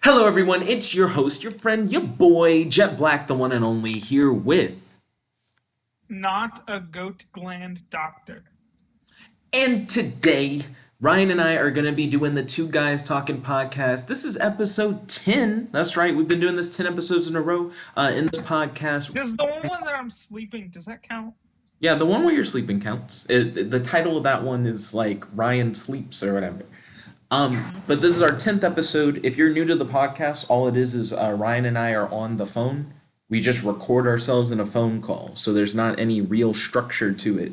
Hello, everyone. It's your host, your friend, your boy, Jet Black, the one and only, here with. Not a goat gland doctor. And today, Ryan and I are going to be doing the Two Guys Talking podcast. This is episode 10. That's right. We've been doing this 10 episodes in a row in this podcast. Does the one that I'm sleeping, does that count? Yeah, the one where you're sleeping counts. The title of that one is like Ryan Sleeps or whatever. But this is our 10th episode. If you're new to the podcast, all it is Ryan and I are on the phone. We just record ourselves in a phone call, so there's not any real structure to it.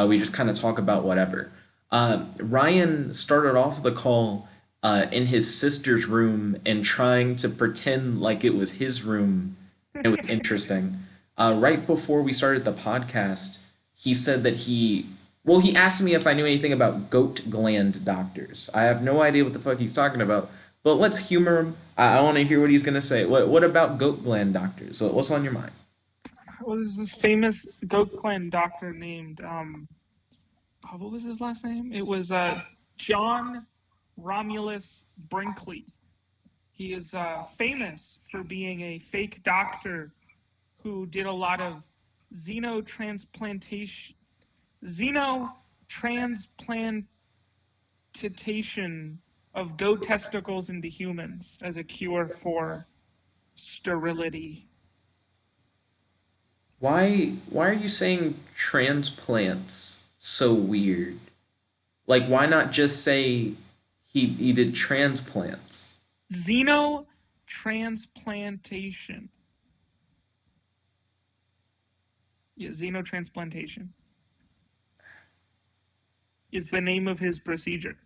We just kind of talk about whatever. Ryan started off the call in his sister's room and trying to pretend like it was his room. It was interesting. Right before we started the podcast, he said that he asked me if I knew anything about goat gland doctors. I have no idea what the fuck he's talking about, but let's humor him. I want to hear what he's going to say. What about goat gland doctors? So what's on your mind? Well, there's this famous goat gland doctor named, what was his last name? It was John Romulus Brinkley. He is famous for being a fake doctor who did a lot of xenotransplantation of goat testicles into humans as a cure for sterility. Why are you saying transplants so weird? Like why not just say he did transplants? Xenotransplantation. Yeah, xenotransplantation is the name of his procedure.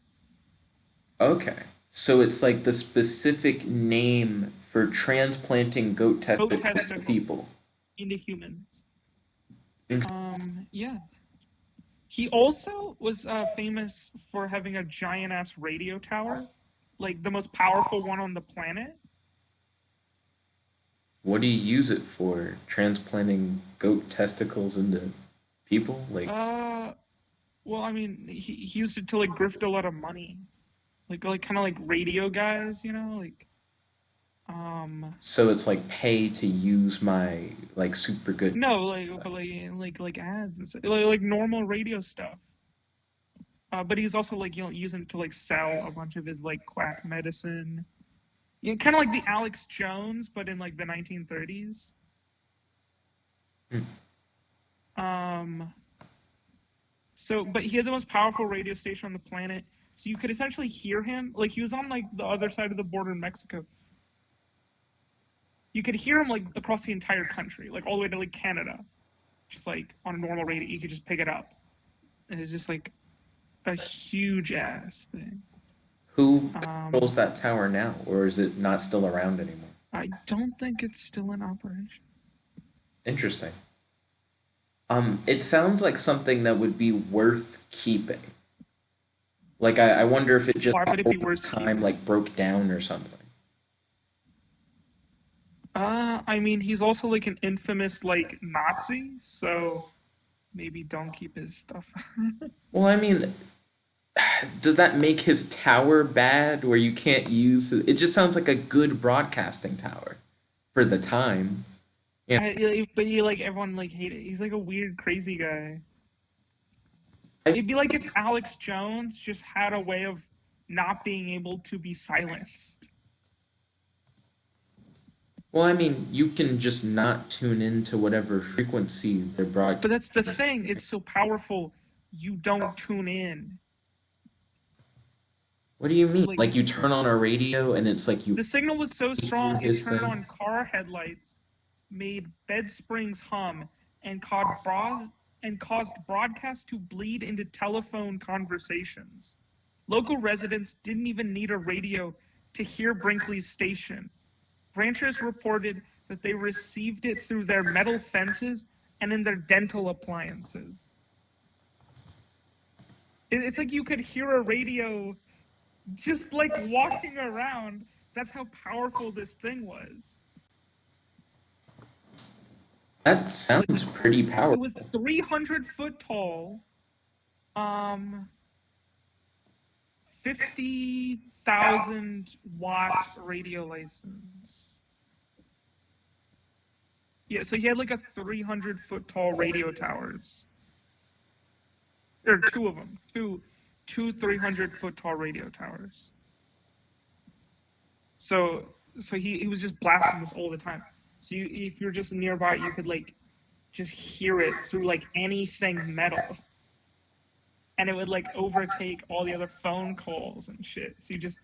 Okay. So it's like the specific name for transplanting goat Goat testicles to testicles people. into humans. Int- Yeah. He also was famous for having a giant ass radio tower, like the most powerful one on the planet. What do you use it for? Transplanting goat testicles into people? Like Uh, well, I mean, he used it to like grift a lot of money, like kind of like radio guys, so it's like pay to use my like super good. no, like ads and stuff, like normal radio stuff. But he's also like using it to like sell a bunch of his like quack medicine. Yeah, kind of like the Alex Jones, but in like the 1930s. Hmm. Um, but he had the most powerful radio station on the planet, so you could essentially hear him. Like he was on like the other side of the border in Mexico. You could hear him like across the entire country, like all the way to like Canada, just like on a normal radio. You could just pick it up, and it's just like a huge ass thing. Who Um, controls that tower now, or is it not still around anymore? I don't think it's still in operation. Interesting. It sounds like something that would be worth keeping. Like I wonder if it just Why would it be over worth time keeping? like broke down or something. I mean, he's also like an infamous like Nazi, so maybe don't keep his stuff. Well, I mean, does that make his tower bad where you can't use it? It just sounds like a good broadcasting tower for the time. Yeah. But he like everyone like hated. He's like a weird, crazy guy. I, It'd be like if Alex Jones just had a way of not being able to be silenced. well, I mean, you can just not tune into whatever frequency they're But that's the broadcasting. thing. It's so powerful. You don't tune in. What do you mean? Like Like you turn on a radio and it's like you the signal was so hear strong it his turned thing? on car headlights, made bed springs hum, and caused broadcasts to bleed into telephone conversations. Local residents didn't even need a radio to hear Brinkley's station. Ranchers reported that they received it through their metal fences and in their dental appliances. It's like you could hear a radio just like walking around. That's how powerful this thing was. That Like sounds pretty it powerful. was 300 foot tall, um, 50,000 watt radio license. Yeah, so he had like a 300-foot tall radio towers. There are two of them. Two 300-foot tall radio towers. So he was just blasting this all the time. So if you're just nearby, you could like just hear it through like anything metal, and it would like overtake all the other phone calls and shit. So you just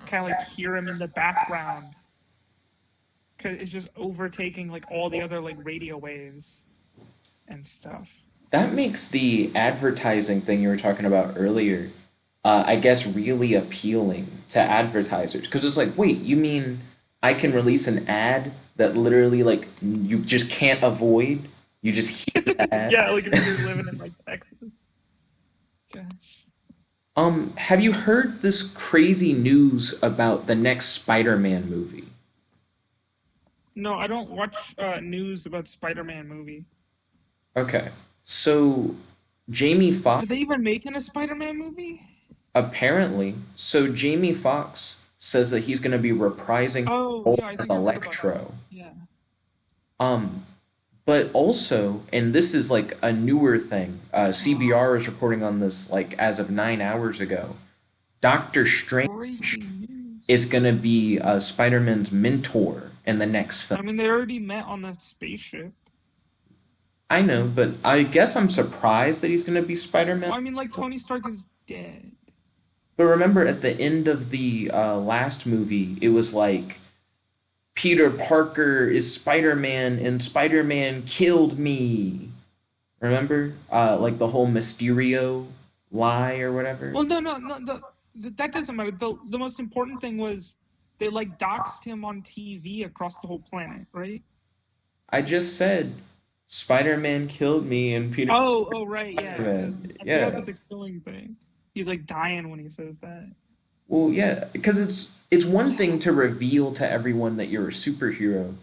kind of like hear him in the background because it's just overtaking like all the other like radio waves and stuff. That makes the advertising thing you were talking about earlier, I guess, really appealing to advertisers. Because it's like, wait, you mean I can release an ad that literally, like, you just can't avoid? You just hear the ad? Yeah, like if you're living in like Texas. Gosh. Have you heard this crazy news about the next Spider-Man movie? No, I don't watch news about Spider-Man movie. Okay. So, Jamie Are Foxx, they even making a Spider-Man movie? apparently, so Jamie Foxx says that he's going to be reprising his Oh, role yeah, I as think I heard about that. Electro. Yeah. Um, but also, and this is like a newer thing, CBR is reporting on this like as of 9 hours ago. Doctor Strange Breaking news. is going to be Spider-Man's mentor in the next film. I mean, they already met on that spaceship. I know, but I guess I'm surprised that he's going to be Spider-Man. Well, I mean, like, Tony Stark is dead. But remember, at the end of the last movie, it was like Peter Parker is Spider-Man, and Spider-Man killed me. Remember, like the whole Mysterio lie or whatever. Well, no, that doesn't matter. The most important thing was they, like, doxed him on TV across the whole planet, right? I just said Spider-Man killed me, and Peter. Oh, right, yeah. Spider-Man. Because I Yeah. forgot about the killing thing. He's, like, dying when he says that. Well, yeah, because it's one thing to reveal to everyone that you're a superhero,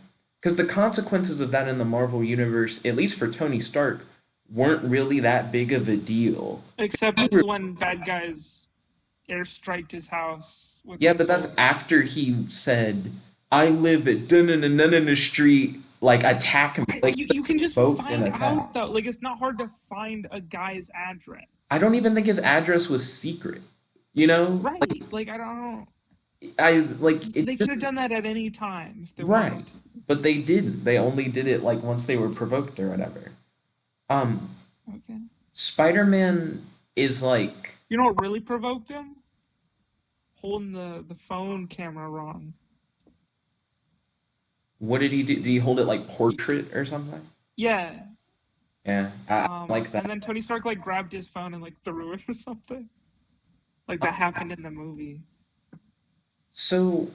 because the consequences of that in the Marvel universe, at least for Tony Stark, weren't really that big of a deal. Except when bad guys airstriked his house with Yeah, but that's missiles. after he said, "I live at dun street." Like attack me. Like You can just provoked an find attack. out, though. Like, it's not hard to find a guy's address. I don't even think his address was secret. You know, Right. Like, I don't. I like it. They Just could have done that at any time if they right, wanted to. but they didn't. They only did it like once they were provoked or whatever. Um, Okay. Spider-Man is like You know what really provoked him? Holding the phone camera wrong. what did he do? Did he hold it like portrait or something? Yeah. Yeah, I like that. And then Tony Stark like grabbed his phone and like threw it or something. Like that happened in the movie. So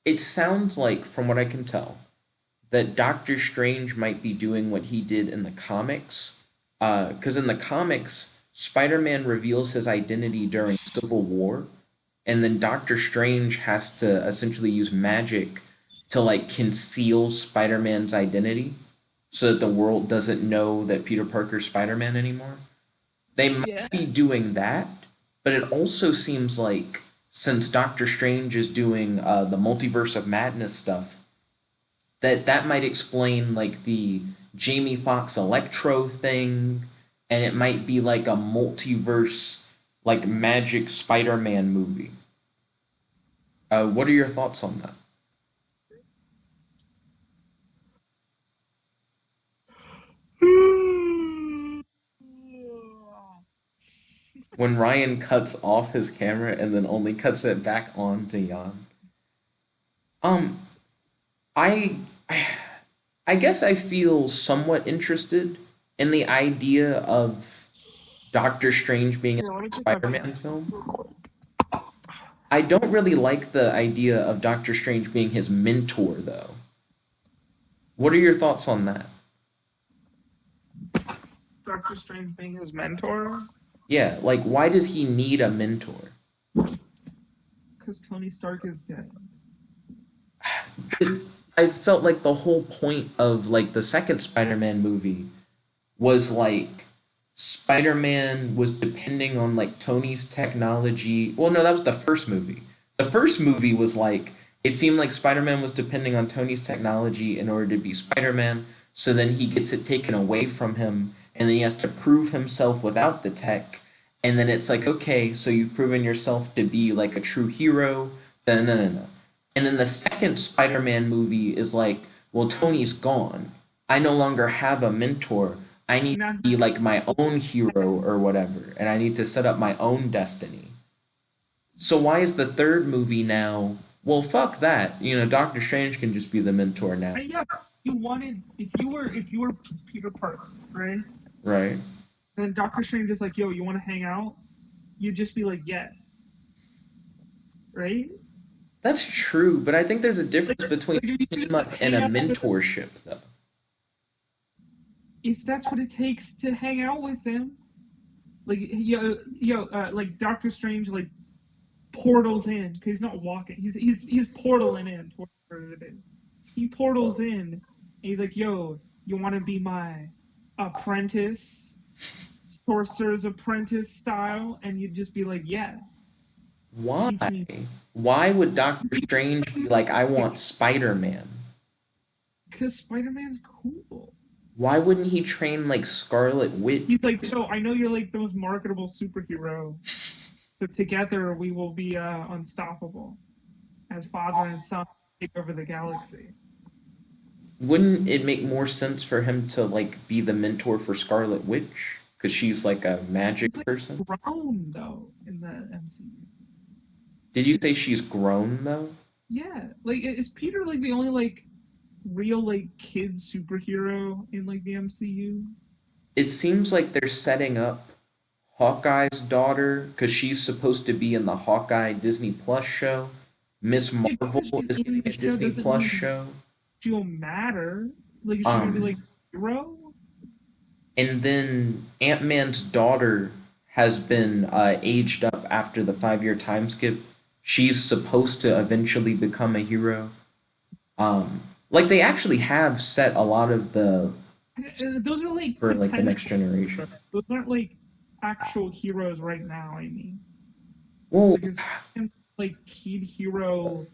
it sounds like, from what I can tell, that Doctor Strange might be doing what he did in the comics. Because in the comics, Spider-Man reveals his identity during Civil War, and then Doctor Strange has to essentially use magic to like conceal Spider-Man's identity so that the world doesn't know that Peter Parker's Spider-Man anymore. They Yeah. might be doing that, but it also seems like since Doctor Strange is doing the Multiverse of Madness stuff, that might explain like the Jamie Foxx Electro thing, and it might be like a multiverse like magic Spider-Man movie. What are your thoughts on that? When Ryan cuts off his camera and then only cuts it back on to Jan. Um, I, I guess I feel somewhat interested in the idea of Doctor Strange being in Here, let me a take my Spider-Man pants off film. real quick. I don't really like the idea of Doctor Strange being his mentor, though. What are your thoughts on that? Doctor Strange being his mentor? Yeah, like why does he need a mentor? Because Tony Stark is dead. I felt like the whole point of like the second Spider-Man movie was like Spider-Man was depending on like Tony's technology. Well, no, that was the first movie. The first movie was like it seemed like Spider-Man was depending on Tony's technology in order to be Spider-Man. So then he gets it taken away from him, and then he has to prove himself without the tech. And then it's like, okay, so you've proven yourself to be like a true hero. Then no, no, no. And then the second Spider-Man movie is like, well, Tony's gone. I no longer have a mentor. I need Now, to be like my own hero or whatever, and I need to set up my own destiny. So why is the third movie now? Well, fuck that. Doctor Strange can just be the mentor now, yeah, you wanted if you were Peter Parker, right? right? And then Doctor Strange is like, yo, you want to hang out? You'd just be like, yeah, right? That's true, but I think there's a difference between Like if you team up and a hang out with, mentorship, though. if that's what it takes to hang out with him, like like Doctor Strange like portals in because he's not walking. He's portaling in to wherever it is. He portals in and he's like, "Yo, you want to be my apprentice, sorcerer's apprentice style?" And you'd just be like, "Yeah, Why? teach me." Why would Doctor Strange be like, I want Spider-Man? Because Spider Man's cool. Why wouldn't he train like Scarlet Witch? He's like, "Yo, I know you're like the most marketable superhero, but together we will be unstoppable as father and son take over the galaxy." Wouldn't it make more sense for him to like be the mentor for Scarlet Witch? Because she's like a He's magic like person? grown though in the MCU. Did you say she's grown though? Yeah, like is Peter like the only like real like kid superhero in like the MCU? It seems like they're setting up Hawkeye's daughter because she's supposed to be in the Hawkeye Disney Plus show. Miss Yeah, Marvel because she's is in getting the a show Disney doesn't Plus mean show. she'll matter. Like is she gonna be like Um, hero? and then Ant Man's daughter has been aged up after the 5 year time skip. She's supposed to eventually become a hero. Like they actually have set a lot of the Those are like for like the potential next generation. heroes. Those aren't like actual heroes right now. I mean, Well, like is like kid hero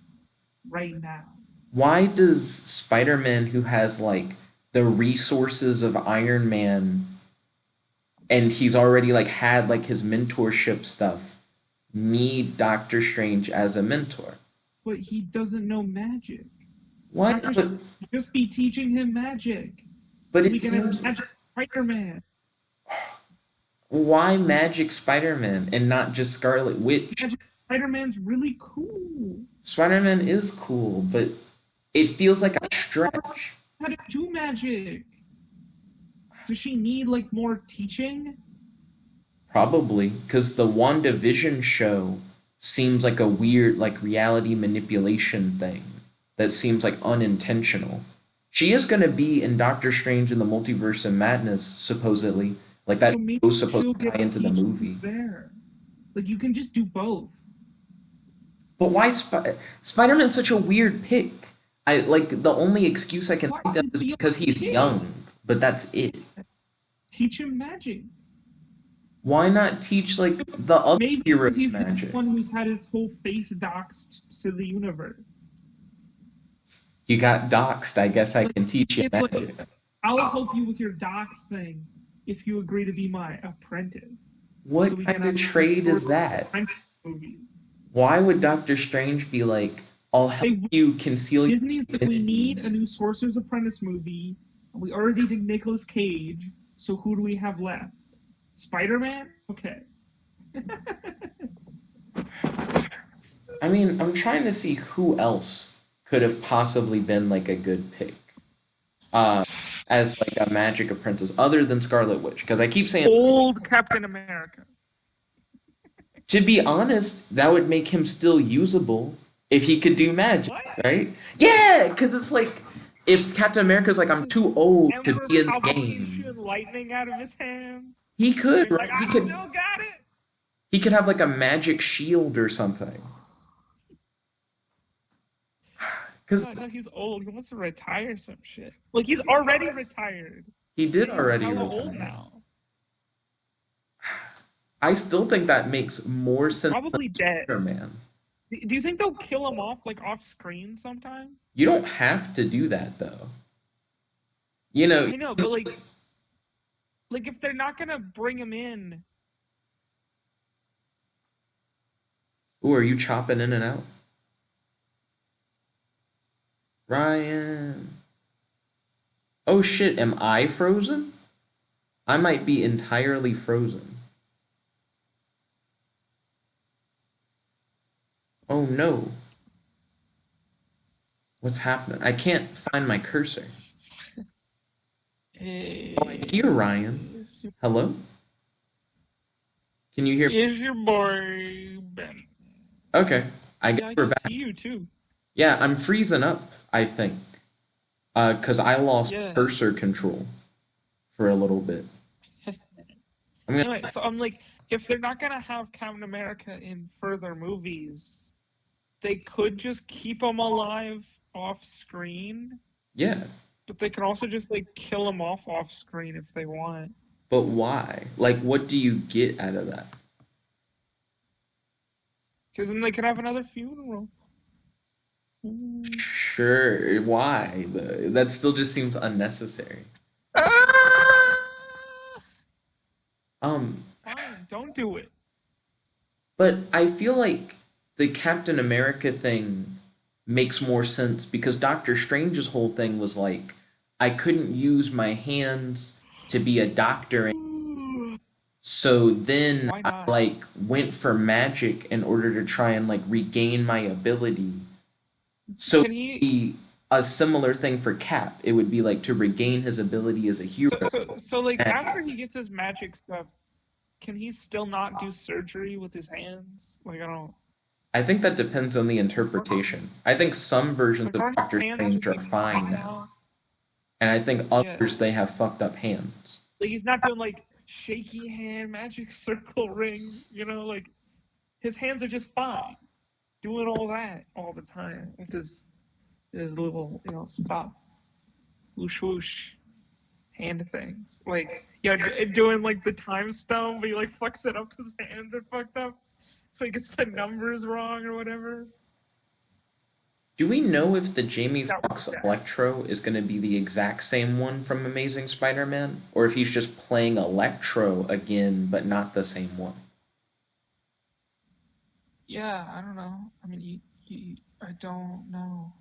right now. why does Spider-Man, who has like the resources of Iron Man, and he's already like had like his mentorship stuff, need Doctor Strange as a mentor? But he doesn't know magic. What? Doctor Strange just be teaching him magic. But So it we can have seems magic Spider-Man. why Magic Spider-Man and not just Scarlet Witch? Magic Spider-Man's really cool. Spider-Man is cool, but it feels like a stretch. How to do magic? Does she need like more teaching? Probably, because the WandaVision show seems like a weird, like reality manipulation thing that seems like unintentional. She is going to be in Doctor Strange in the Multiverse of Madness, supposedly. Like that So maybe show's supposed she'll to get tie into the teachings movie. there. Like you can just do both. But why Spider-Man's such a weird pick? I like the only excuse I can Why think of is is the because he's kid? young, but that's it. Teach him magic. Why not teach like the other Maybe because heroes he's the magic? one who's had his whole face doxed to the universe. You got doxed, I guess I Like can teach you it's like magic. I'll help you with your dox thing if you agree to be my apprentice. So What we can kind of have trade is that? apprentice movies. Why would Doctor Strange be like, I'll help They you conceal your Disney's like, we identity? need a new Sorcerer's Apprentice movie. We already did Nicolas Cage, so who do we have left? Spider Man? Okay. I mean, I'm trying to see who else could have possibly been like a good pick. Uh, as like a magic apprentice other than Scarlet Witch. Because I keep saying, Old Captain America. to be honest, that would make him still usable if he could do magic, What? right? Yeah, because it's like if Captain America's like, I'm too old to Emperor be in the Palpatine game, shooting lightning out of his hands. he could, Being like, right? I still got it. He could have like a magic shield or something. Because No, he's old. He wants to retire some shit. Like he's already retired. he did He's already hella old retire. now. I still think that makes more sense than Probably dead. Spider-Man. Do you think they'll kill him off like off screen sometime? You don't have to do that though. You know, I know, but like if they're not gonna bring him in, ooh, are you chopping in and out? Ryan. Oh shit, am I frozen? I might be entirely frozen. Oh no. What's happening? I can't find my cursor. Oh, I hear Ryan. is Hello? Can you hear me? your boy Ben? Okay. I guess Yeah, I we're can back. see you too. Yeah, I'm freezing up, I think. 'Cause I lost Yeah. cursor control for a little bit. I'm gonna Anyway, so I'm like, if they're not gonna have Captain America in further movies, they could just keep him alive off screen, yeah, but they can also just like kill him off screen if they want. but why? Like what do you get out of that? Because then they could have another funeral. Sure, why? That still just seems unnecessary. Ah! Um, Fine, don't do it. but I feel like the Captain America thing makes more sense because Doctor Strange's whole thing was like, I couldn't use my hands to be a doctor, so then Why I not? like went for magic in order to try and like regain my ability. So it Can would he? be a similar thing for Cap. It would be like to regain his ability as a hero. So like Magic. after he gets his magic stuff, can he still not do surgery with his hands? Like I don't. I think that depends on the interpretation. I think some versions Like of our Doctor hands Strange just are like fine fine now, now. and I think Yeah. others they have fucked up hands. Like he's not doing like shaky hand magic circle ring, like his hands are just fine. Doing all that all the time with his little, stuff. Whoosh whoosh hand things. Like yeah, doing like the time stone, but he like fucks it up, his hands are fucked up. So he gets the numbers wrong or whatever. Do we know if the Jamie That was Foxx bad. Electro is going to be the exact same one from Amazing Spider-Man, or if he's just playing Electro again, but not the same one? Yeah, I don't know. I mean, I don't know.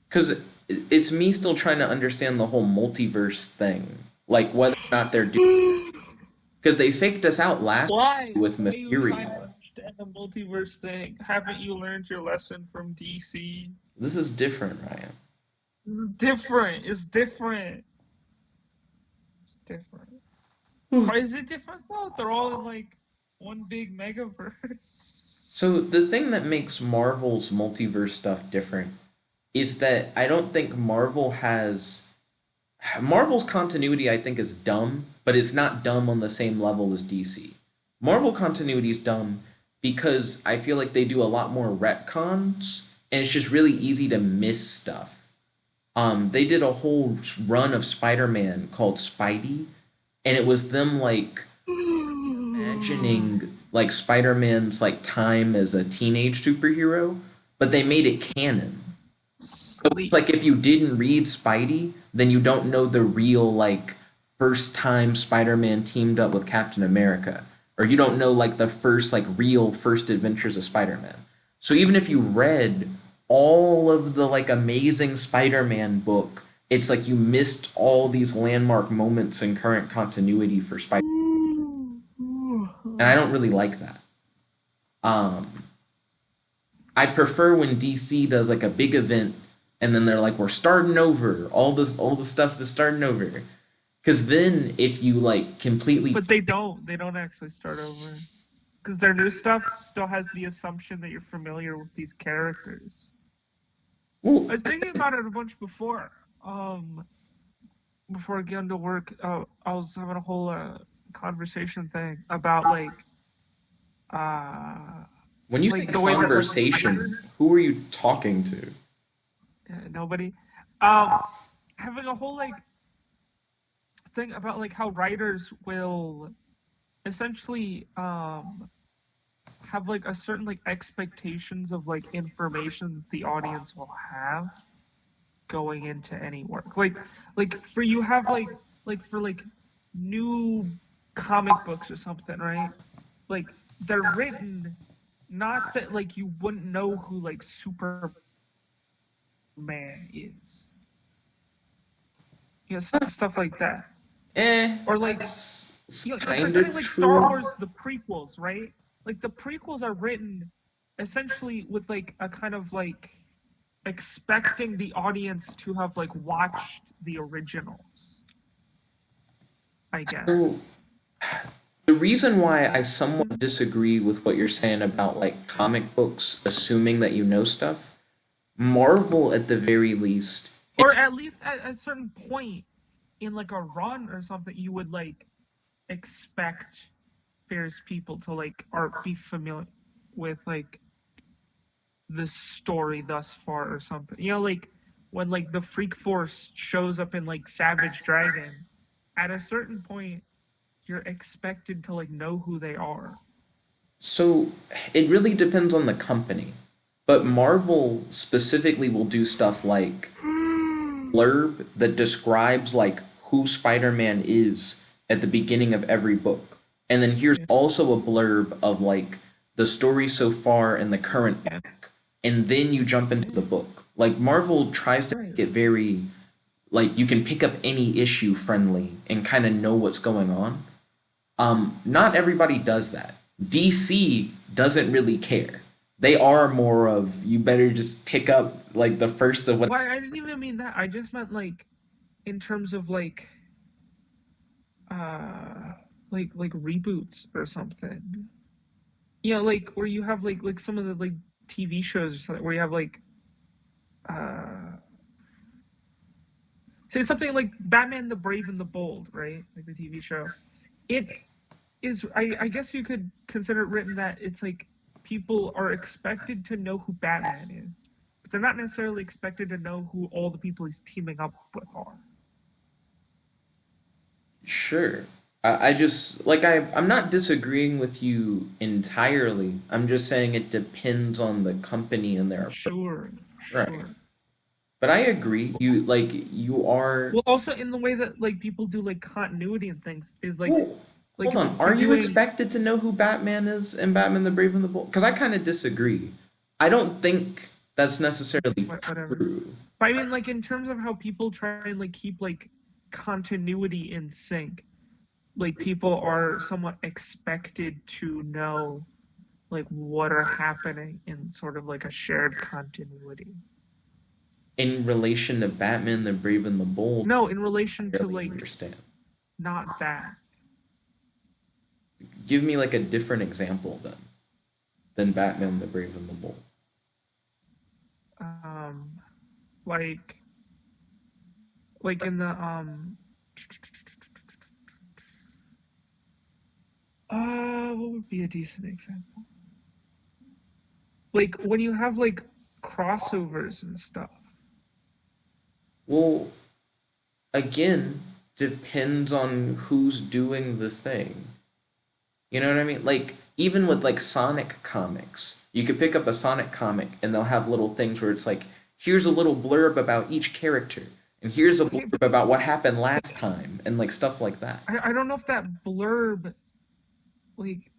Because it's me still trying to understand the whole multiverse thing, like whether or not they're doing. Because they faked us out last Why? with Why are you trying to Mysterio. understand the multiverse thing? Haven't you learned your lesson from DC? This is different, Ryan. This is different. It's different. It's different. Why is it different though? They're all in like one big So megaverse. the thing that makes Marvel's multiverse stuff different is that I don't think Marvel's continuity I think is dumb, but it's not dumb on the same level as DC. Marvel continuity is dumb because I feel like they do a lot more retcons and it's just really easy to miss stuff. They did a whole run of Spider-Man called Spidey, and it was them like imagining like Spider-Man's like time as a teenage superhero, but they made it canon. So it's Sleep. like if you didn't read Spidey, then you don't know the real like first time Spider-Man teamed up with Captain America, or you don't know like the first like real first adventures of Spider-Man. So even if you read all of the like amazing Spider-Man book, it's like you missed all these landmark moments in current continuity for Spider, and I don't really like that. Um, I prefer when DC does like a big event and then they're like, we're starting over. All the stuff is starting over. Because then if you like completely, But they don't. They don't actually start over. Because their new stuff still has the assumption that you're familiar with these characters. well, I was thinking about it a bunch before. Um, Before getting to work, I was having a whole conversation thing about uh, when you say like the way that like conversation, who are you talking to? nobody, um, having a whole like thing about like how writers will essentially have like a certain like expectations of like information that the audience will have going into any work. Like for you have like for like new comic books or something, right? Like they're written not that like you wouldn't know who like Superman is. You know, stuff like that. Or like That's like for kind something of like Star true. Wars, the prequels, right? Like the prequels are written essentially with like a kind of like expecting the audience to have like watched the originals, I So guess. the reason why I somewhat disagree with what you're saying about like comic books assuming that you know stuff, Marvel at the very least. Or at least at a certain point in like a run or something, you would like expect various people to like or be familiar with like the story thus far or something. You know, like when like the Freak Force shows up in like Savage Dragon, at a certain point, you're expected to like know who they are. So it really depends on the company. But Marvel specifically will do stuff like blurb that describes like who Spider-Man is at the beginning of every book. And then here's Yeah, also a blurb of like the story so far in the current yeah, arc. And then you jump into yeah. the book. Like Marvel tries to Right. make it very like you can pick up any issue friendly and kind of know what's going on. Not everybody does that. DC doesn't really care. They are more of you better just pick up like the first of what. Why I didn't even mean that. I just meant like in terms of uh like reboots or something. You know, like where you have like some of the like TV shows or something where you have like uh say something like Batman the Brave and the Bold, right? Like the TV show. It is I guess you could consider it written that it's like people are expected to know who Batman is, but they're not necessarily expected to know who all the people he's teaming up with are. Sure. I just like I'm not disagreeing with you entirely. I'm just saying it depends on the company and their approach. Sure, Right. sure. But I agree. You are. Well, also in the way that like people do like continuity and things is Well, like hold on. if Are you're you doing expected to know who Batman is in Batman the Brave and the Bold? Because I kind of disagree. I don't think that's necessarily whatever. true. But I mean, like in terms of how people try and like keep like continuity in sync, like people are somewhat expected to know like what are happening in sort of like a shared continuity. In relation to Batman the Brave and the Bold, No, in relation I to really like understand. not that. Give me like a different example then than Batman the Brave and the Bold. Um like like in the what would be a decent example? Like when you have like crossovers and stuff. Well, again, depends on who's doing the thing. You know what I mean? Like even with like Sonic comics, you could pick up a Sonic comic and they'll have little things where it's like, here's a little blurb about each character, and here's a Okay, blurb about what happened last time, and like stuff like that. I don't know if that blurb like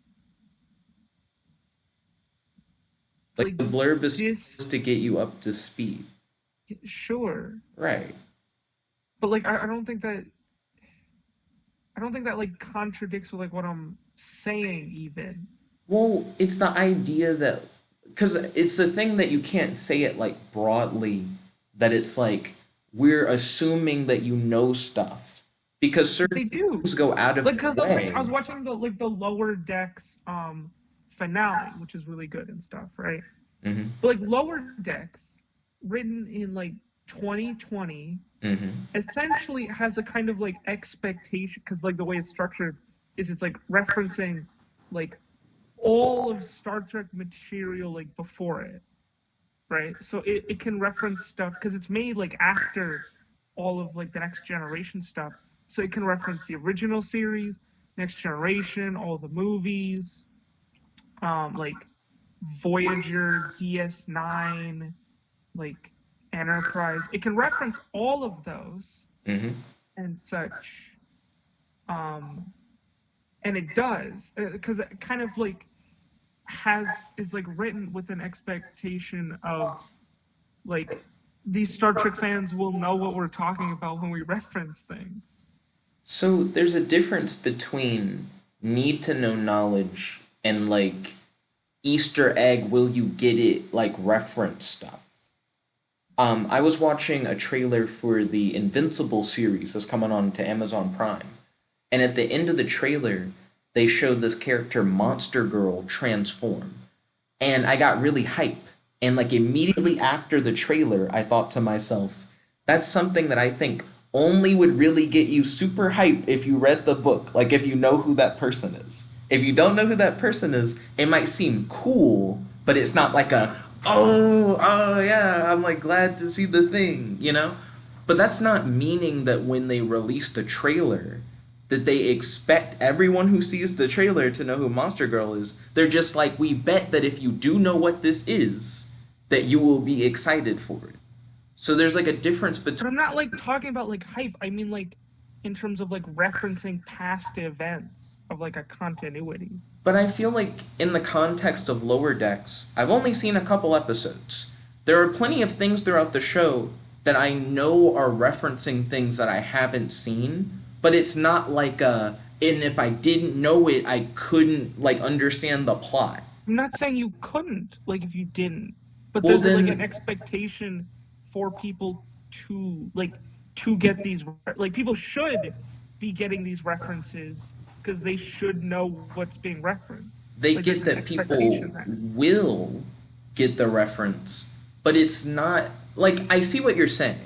Like like the blurb is supposed to this get you up to speed. sure. Right. But like I don't think that like contradicts with like what I'm saying even. Well, it's the idea that because it's the thing that you can't say it like broadly that it's like we're assuming that you know stuff because certain They do. things go out of Like their cuz like I way. was watching the lower decks finale, which is really good and stuff, right? Hmm. But like lower decks written in like 2020 Hmm. essentially has a kind of like expectation because like the way it's structured is it's like referencing like all of Star Trek material like before it, right? So it can reference stuff because it's made like after all of like the next generation stuff. So it can reference the original series, Next Generation, all the movies, like Voyager, DS9, like Enterprise. It can reference all of those Mm-hmm. and such. Um, and it does because it kind of like is like written with an expectation of like these Star Trek fans will know what we're talking about when we reference things. So there's a difference between need to know knowledge and like Easter egg, will you get it, like reference stuff. I was watching a trailer for the Invincible series that's coming on to Amazon Prime. And at the end of the trailer, they showed this character Monster Girl transform. And I got really hype. And like immediately after the trailer, I thought to myself, that's something that I think only would really get you super hype if you read the book, like if you know who that person is. If you don't know who that person is, it might seem cool, but it's not like a oh yeah, I'm like glad to see the thing, you know? But that's not meaning that when they release the trailer that they expect everyone who sees the trailer to know who Monster Girl is. They're just like, we bet that if you do know what this is, that you will be excited for it. So there's like a difference But between. I'm not like talking about like hype. I mean like in terms of like referencing past events of like a continuity. But I feel like in the context of Lower Decks, I've only seen a couple episodes. There are plenty of things throughout the show that I know are referencing things that I haven't seen, but it's not like and if I didn't know it, I couldn't like understand the plot. I'm not saying you couldn't, like if you didn't, but Well there's like an then expectation for people to get these like people should be getting these references because they should know what's being referenced. they Like there's get an that people expectation there. will get the reference, but it's not like I see what you're saying.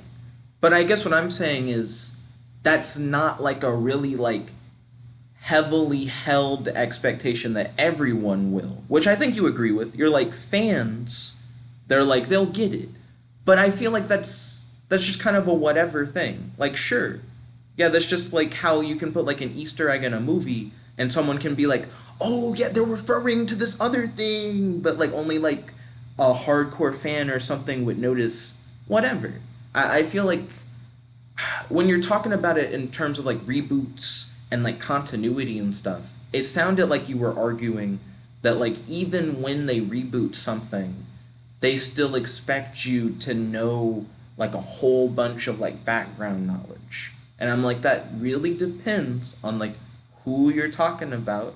But I guess what I'm saying is that's not like a really like heavily held expectation that everyone will, which I think you agree with. You're like fans, they're like they'll get it. But I feel like that's just kind of a whatever thing. Like sure. Yeah, that's just like how you can put like an Easter egg in a movie and someone can be like, "Oh, yeah, they're referring to this other thing," but like only like a hardcore fan or something would notice whatever. I feel like when you're talking about it in terms of like reboots and like continuity and stuff, it sounded like you were arguing that like even when they reboot something, they still expect you to know like a whole bunch of like background knowledge. And I'm like that really depends on like who you're talking about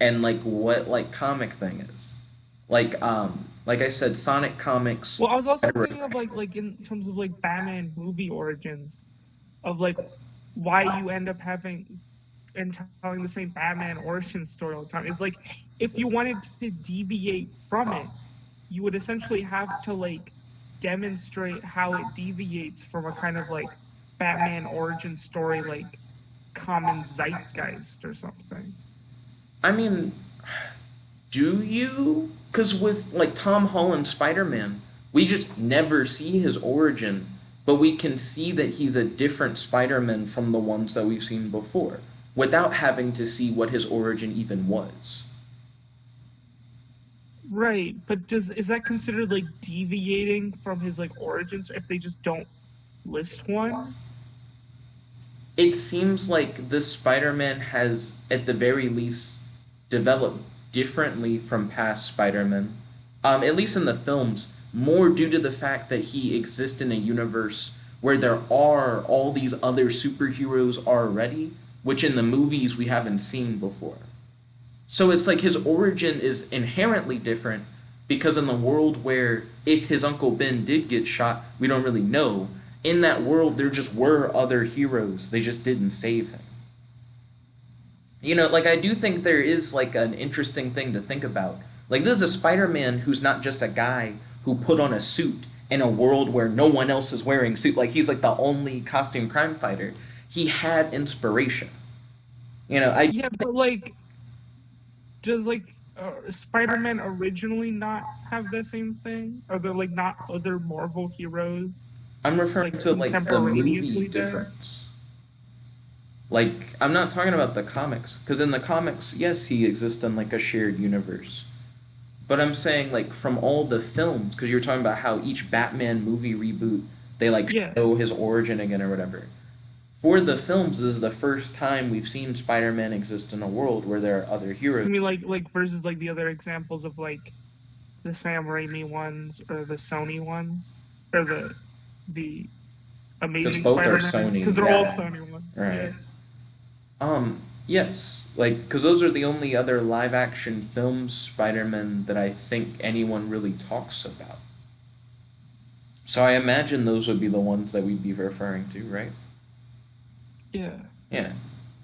and like what like comic thing is. Like I said, Sonic comics. Well, I was also thinking of like in terms of like Batman movie origins of like why you end up having and telling the same Batman origin story all the time. Is like if you wanted to deviate from it, you would essentially have to like demonstrate how it deviates from a kind of like Batman origin story like common zeitgeist or something. I mean, do you? Because with like Tom Holland Spider Man, we just never see his origin, but we can see that he's a different Spider Man from the ones that we've seen before, without having to see what his origin even was. Right, but does is that considered like deviating from his like origins if they just don't list one? It seems like this Spider Man has, at the very least, developed differently from past Spider Man. At least in the films, more due to the fact that he exists in a universe where there are all these other superheroes already, which in the movies we haven't seen before. So it's like his origin is inherently different because in the world where if his Uncle Ben did get shot, we don't really know. In that world, there just were other heroes. They just didn't save him. You know, like I do think there is like an interesting thing to think about. Like this is a Spider-Man who's not just a guy who put on a suit in a world where no one else is wearing suit. Like he's like the only costume crime fighter. He had inspiration. You know, I Yeah, but like does like Spider-Man originally not have the same thing? Are there like not other Marvel heroes I'm referring like to like the movie contemporaneously dead? difference. Like, I'm not talking about the comics, because in the comics, yes, he exists in like a shared universe. But I'm saying like from all the films, because you're talking about how each Batman movie reboot they like Yeah. show his origin again or whatever. For the films, this is the first time we've seen Spider-Man exist in a world where there are other I heroes. mean, like versus like the other examples of like the Sam Raimi ones or the Sony ones or the Because Amazing both are Spider-Man because Sony, they're all yeah. Sony ones. Right. Yeah. Yes, like because those are the only other live action films Spider-Man that I think anyone really talks about. So I imagine those would be the ones that we'd be referring to, right? Yeah. Yeah.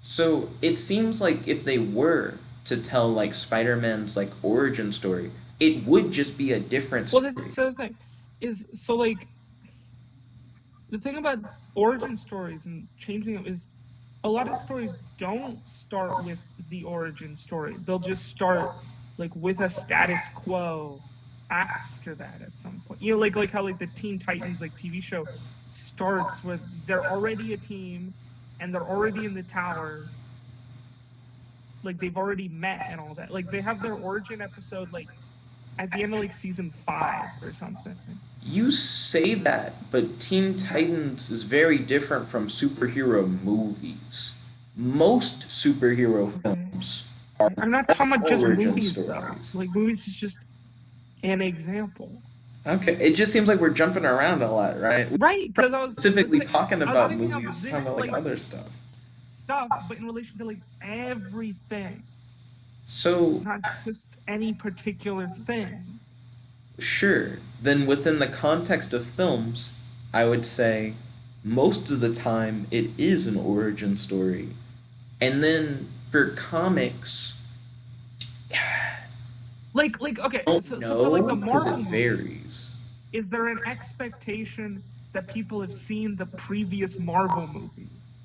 So it seems like if they were to tell like Spider-Man's like origin story, it would just be a different Well, this story. so the thing is so like the thing about origin stories and changing them is a lot of stories don't start with the origin story. They'll just start like with a status quo after that at some point. You know, like how like the Teen Titans like TV show starts with they're already a team and they're already in the tower. Like they've already met and all that. Like they have their origin episode like at the end of like season 5 or something. You say that, but Teen Titans is very different from superhero movies. Most superhero Okay. films are I'm not just talking about just origin movies though. stories. Like movies is just an example. Okay, it just seems like we're jumping around a lot, right? We're Right, because specifically talking I was about thinking of movies, talking this about like like other stuff. stuff, but in relation to like everything, So, not just any particular thing. sure, then within the context of films, I would say most of the time it is an origin story. And then for comics, Like okay, don't so for like know the because it Marvel movies, varies. is there an expectation that people have seen the previous Marvel movies,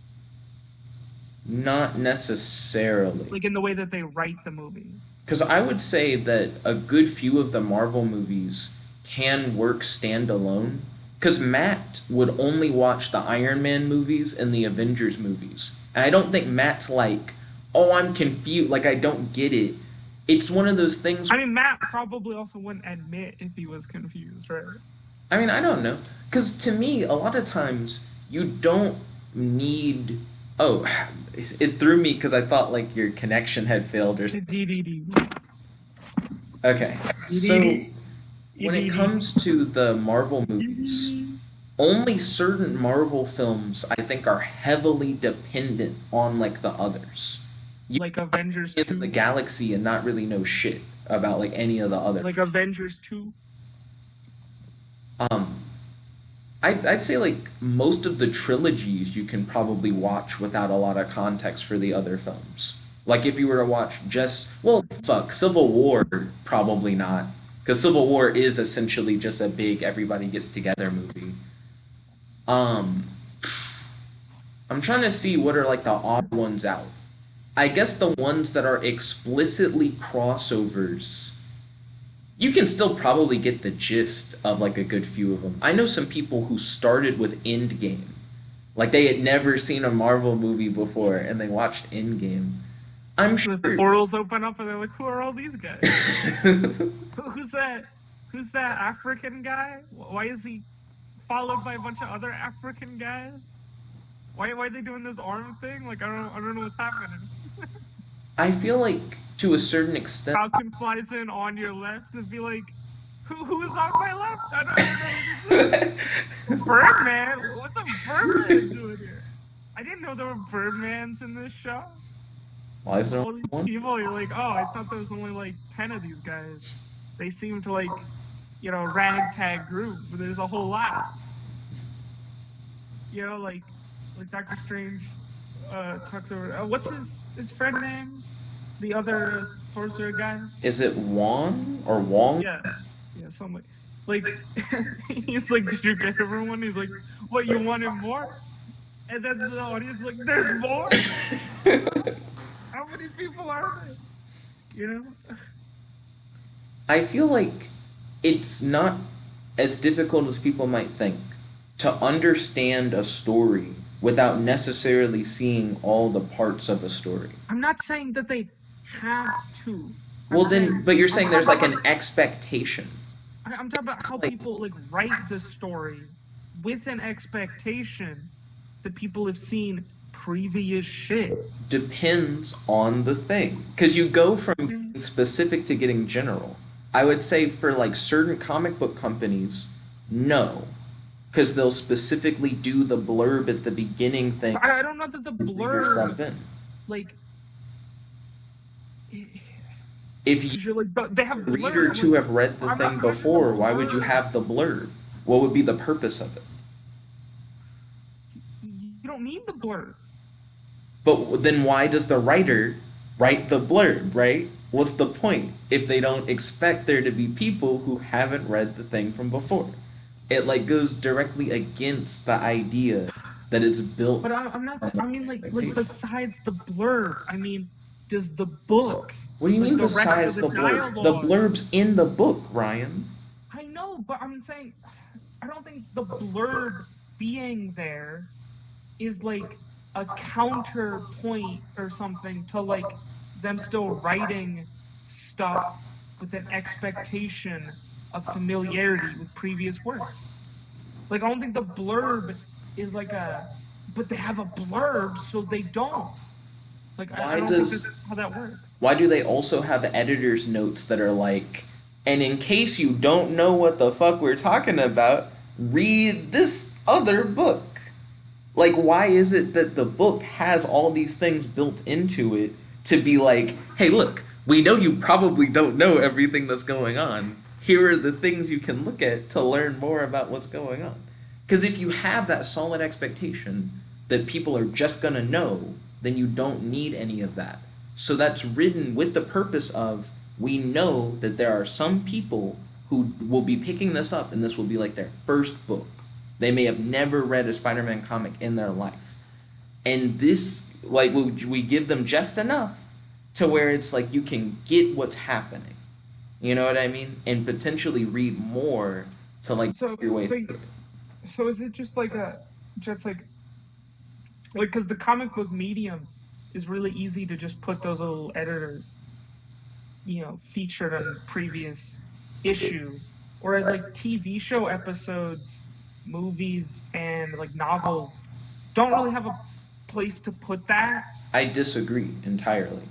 Not necessarily. like in the way that they write the movies? Because I would say that a good few of the Marvel movies can work standalone. Because Matt would only watch the Iron Man movies and the Avengers movies. And I don't think Matt's like, oh, I'm confused. Like, I don't get it. It's one of those things. I mean, Matt probably also wouldn't admit if he was confused, right? I mean, I don't know. Because to me, a lot of times, you don't need. Oh, it threw me because I thought like your connection had failed or something. DDD. Okay, so when it comes to the Marvel movies, only certain Marvel films I think are heavily dependent on like the others. You Like Avengers get into the 2. galaxy and not really know shit about like any of the other. Like Avengers 2. Um, I'd say like most of the trilogies you can probably watch without a lot of context for the other films. Like if you were to watch just well, fuck, Civil War, probably not, because Civil War is essentially just a big everybody gets together movie. Um, I'm trying to see what are like the odd ones out. I guess the ones that are explicitly crossovers, you can still probably get the gist of like a good few of them. I know some people who started with Endgame. Like they had never seen a Marvel movie before and they watched Endgame. I'm The sure. portals open up and they're like, who are all these guys? Who's that? Who's that African guy? Why is he followed by a bunch of other African guys? Why are they doing this arm thing? Like I don't know what's happening. I feel like to a certain extent, Falcon flies in on your left and be like, who's on my left? I don't know who this is. Birdman? What's a Birdman doing here? I didn't know there were Birdmans in this show. why is there All only these one? people, you're like, oh, I thought there was only like 10 of these guys. They seemed like, ragtag group, but there's a whole lot. Like Doctor Strange talks over. What's his friend name? The other sorcerer guy? Is it Wong or Wong? Yeah. Yeah, something like he's like, did you get everyone? He's like, what, you wanted more? And then the audience is like, there's more? How many people are there? You know? I feel like it's not as difficult as people might think to understand a story without necessarily seeing all the parts of a story. I'm not saying that they have to. I'm Well, then, saying but you're I'm saying talking there's like about an expectation. I'm talking about It's how like people like write the story with an expectation that people have seen previous shit. depends on the thing. Because you go from Okay. getting specific to getting general. I would say for like certain comic book companies, no. Because they'll specifically do the blurb at the beginning thing But I don't know that the and readers blurb jump in. like If you because you're like they have a reader blurb. I'm like to have read the thing I'm not saying the before, why would you blurb. have the blurb? What would be the purpose of it? You don't need the blurb. But then why does the writer write the blurb, right? What's the point if they don't expect there to be people who haven't read the thing from before? It like goes directly against the idea that it's built But I'm not. on I mean, like expectation. besides the blurb, I mean, does the book, What do you like mean the rest of besides the the blurb? The dialogue? blurb's in the book, Ryan. I know, but I'm saying, I don't think the blurb being there is like a counterpoint or something to like them still writing stuff with an expectation of familiarity with previous work. Like I don't think the blurb is like a, but they have a blurb so they don't. Like I Why don't think does that's how that works. why do they also have editor's notes that are like, and in case you don't know what the fuck we're talking about, read this other book? Like, why is it that the book has all these things built into it to be like, hey, look, we know you probably don't know everything that's going on. Here are the things you can look at to learn more about what's going on. Because if you have that solid expectation that people are just going to know, then you don't need any of that. So that's written with the purpose of we know that there are some people who will be picking this up and this will be like their first book. They may have never read a Spider-Man comic in their life. And this, like, we give them just enough to where it's like you can get what's happening. You know what I mean? And potentially read more to, like, So your way so through it. so is it just like because the comic book medium is really easy to just put those little editor featured on previous issue, whereas like TV show episodes, movies, and like novels don't really have a place to put that. I disagree entirely.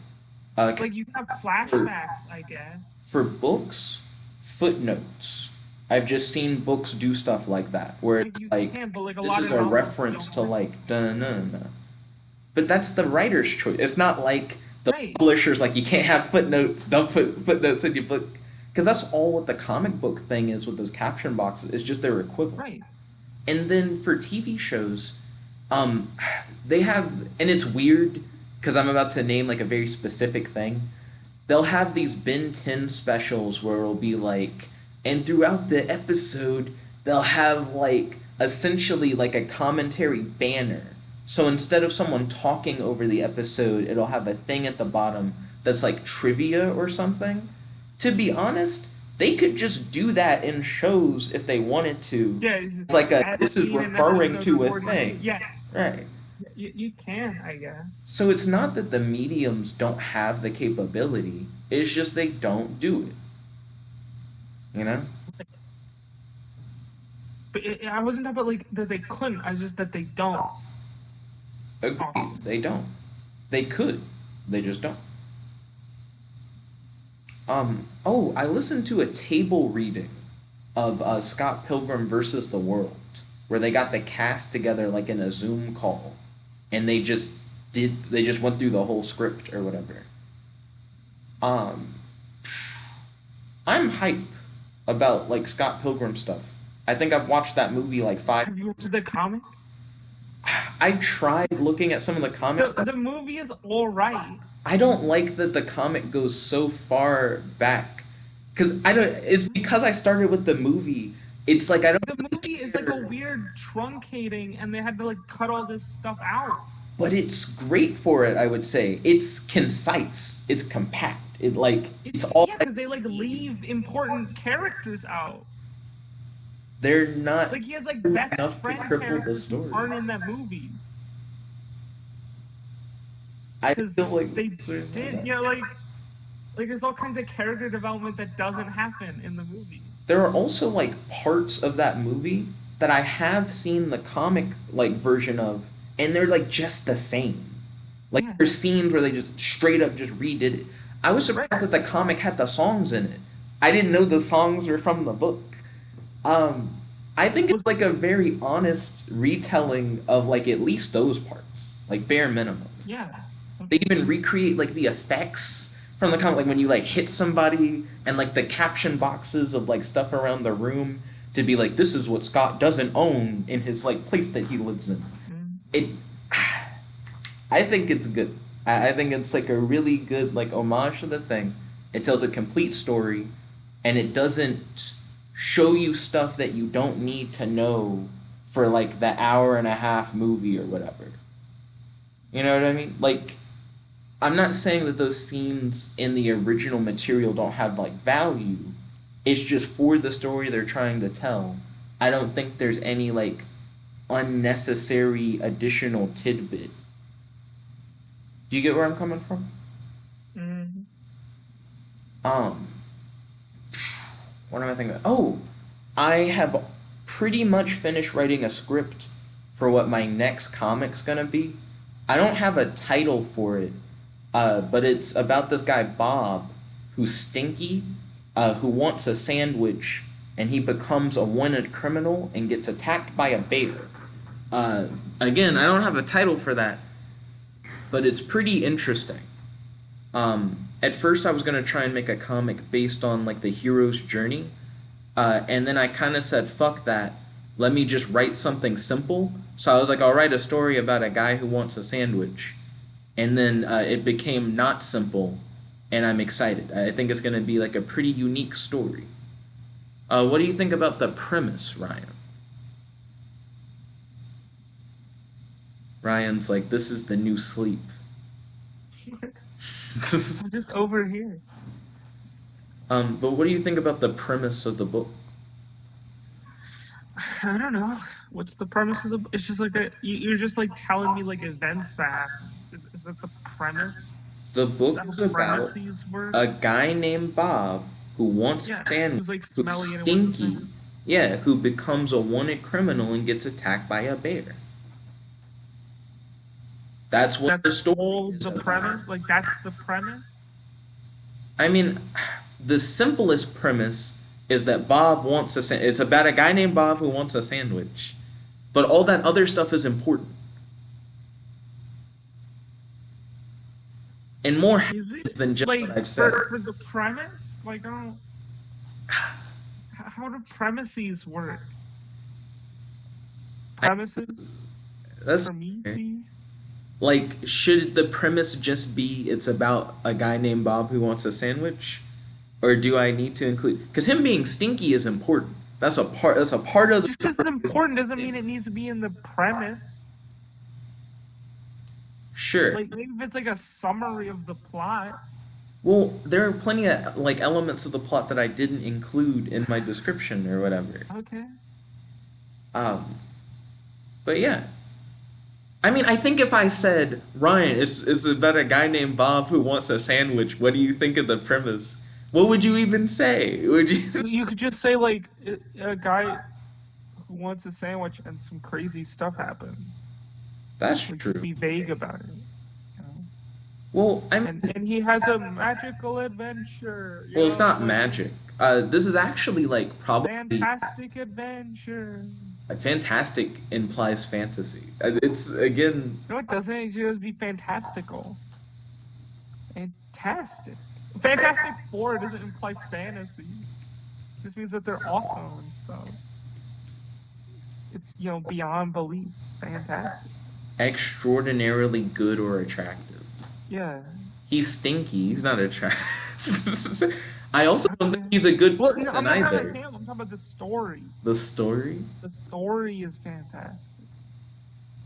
Like you can have For, flashbacks, I guess. for books, footnotes. I've just seen books do stuff like that, where Like it's you like, can, but like a this lot is of a novels reference don't to have like, da na na. But that's the writer's choice. It's not like the right, publisher's like, you can't have footnotes, don't put footnotes in your book. Because that's all what the comic book thing is with those caption boxes. It's just their equivalent. right. And then for TV shows, um, they have, and it's weird because I'm about to name like a very specific thing. They'll have these Ben 10 specials where it'll be like, and throughout the episode, they'll have like essentially like a commentary banner. So instead of someone talking over the episode, it'll have a thing at the bottom that's like trivia or something. To be honest, they could just do that in shows if they wanted to. Yeah, It's like a, as this is seen in referring episode to a 42. thing. Yeah, Right. you can, I guess. So it's not that the mediums don't have the capability, it's just they don't do it, you know? But I wasn't talking about like that they couldn't. I was just that they don't Agreed, often. they don't. They could, they just don't. Oh, I listened to a table reading of Scott Pilgrim versus the World, where they got the cast together like in a Zoom call, and they just went through the whole script or whatever. Um, I'm hype about like Scott Pilgrim stuff. I think I've watched that movie like five Have you times. read the comic? I tried looking at some of the The comics. the movie is all right. I don't like that the comic goes so far back. Cause I don't. It's because I started with the movie. It's like I don't The really movie is like a care, weird truncating, and they had to like cut all this stuff out. but it's great for it. I would say it's concise. It's compact. It like it's all Yeah, because they like leave important characters out. they're not Like he has like best enough to friend cripple the characters who story. aren't in that movie. I because feel like they did, like there's all kinds of character development that doesn't happen in the movie. there are also like parts of that movie that I have seen the comic like version of, and they're like just the same. Like Yeah, there's scenes where they just straight up just redid it. I was right. surprised that the comic had the songs in it. I didn't know the songs were from the book. Um, I think Well, it's like a very honest retelling of like at least those parts, like bare minimum. yeah. They Okay. even recreate like the effects from the comic, like when you like hit somebody and like the caption boxes of like stuff around the room to be like this is what Scott doesn't own in his like place that he lives in. Mm. It, I think it's good. I think it's like a really good like homage to the thing. It tells a complete story, and it doesn't show you stuff that you don't need to know for like the hour and a half movie or whatever. You know what I mean? Like I'm not saying that those scenes in the original material don't have like value. It's just for the story they're trying to tell. I don't think there's any like unnecessary additional tidbit. Do you get where I'm coming from? Mm. Um, what am I thinking? Oh, I have pretty much finished writing a script for what my next comic's gonna be. I don't have a title for it, but it's about this guy Bob, who's stinky, who wants a sandwich, and he becomes a wanted criminal and gets attacked by a bear. Uh, Again, I don't have a title for that, but it's pretty interesting. At first, I was gonna try and make a comic based on like the hero's journey, and then I kind of said, "Fuck that. Let me just write something simple." So I was like, "I'll write a story about a guy who wants a sandwich," and then it became not simple, and I'm excited. I think it's gonna be like a pretty unique story. What do you think about the premise, Ryan? Ryan's like, "This is the new sleep." I'm just over here. But what do you think about the premise of the book? I don't know. What's the premise of the? It's just like you're just like telling me like events that happen. Is that the premise? The Is book that how is about premises work? a guy named Bob who wants Yeah, a sandwich, who's like who's smelly and it wants a stinky, sandwich. yeah, who becomes a wanted criminal and gets attacked by a bear. That's what the That's story all is the about. premise. Like that's the premise. I mean, the simplest premise is that Bob wants it's about a guy named Bob who wants a sandwich. But all that other stuff is important. And more Is it than just what like I've said. for the premise? Like I don't. How do premises work? I, Premises? that's Premises? like, should the premise just be it's about a guy named Bob who wants a sandwich? Or do I need to include because him being stinky is important. That's a part of the Just because it's story is important doesn't mean it things. needs to be in the premise. Sure. Like maybe if it's like a summary of the plot. Well, there are plenty of like elements of the plot that I didn't include in my description or whatever. Okay. Um, but yeah. I mean, I think if I said, Ryan, it's about a guy named Bob who wants a sandwich, what do you think of the premise? What would you even say? Would you You could just say like a guy who wants a sandwich and some crazy stuff happens. That's Like just true. be vague about it. Well, I mean, And he has a magical adventure, well, it's not like magic. This is actually like probably fantastic adventure. fantastic implies fantasy. It's again, No, it doesn't. It should just be fantastical. Fantastic. Fantastic Four doesn't imply fantasy. It just means that they're awesome and stuff. It's beyond belief. Fantastic. extraordinarily good or attractive. Yeah. He's stinky. He's not attractive. I also don't think he's a good Well, no, person I'm not talking either. about him. I'm talking about the story. The story. The story is fantastic.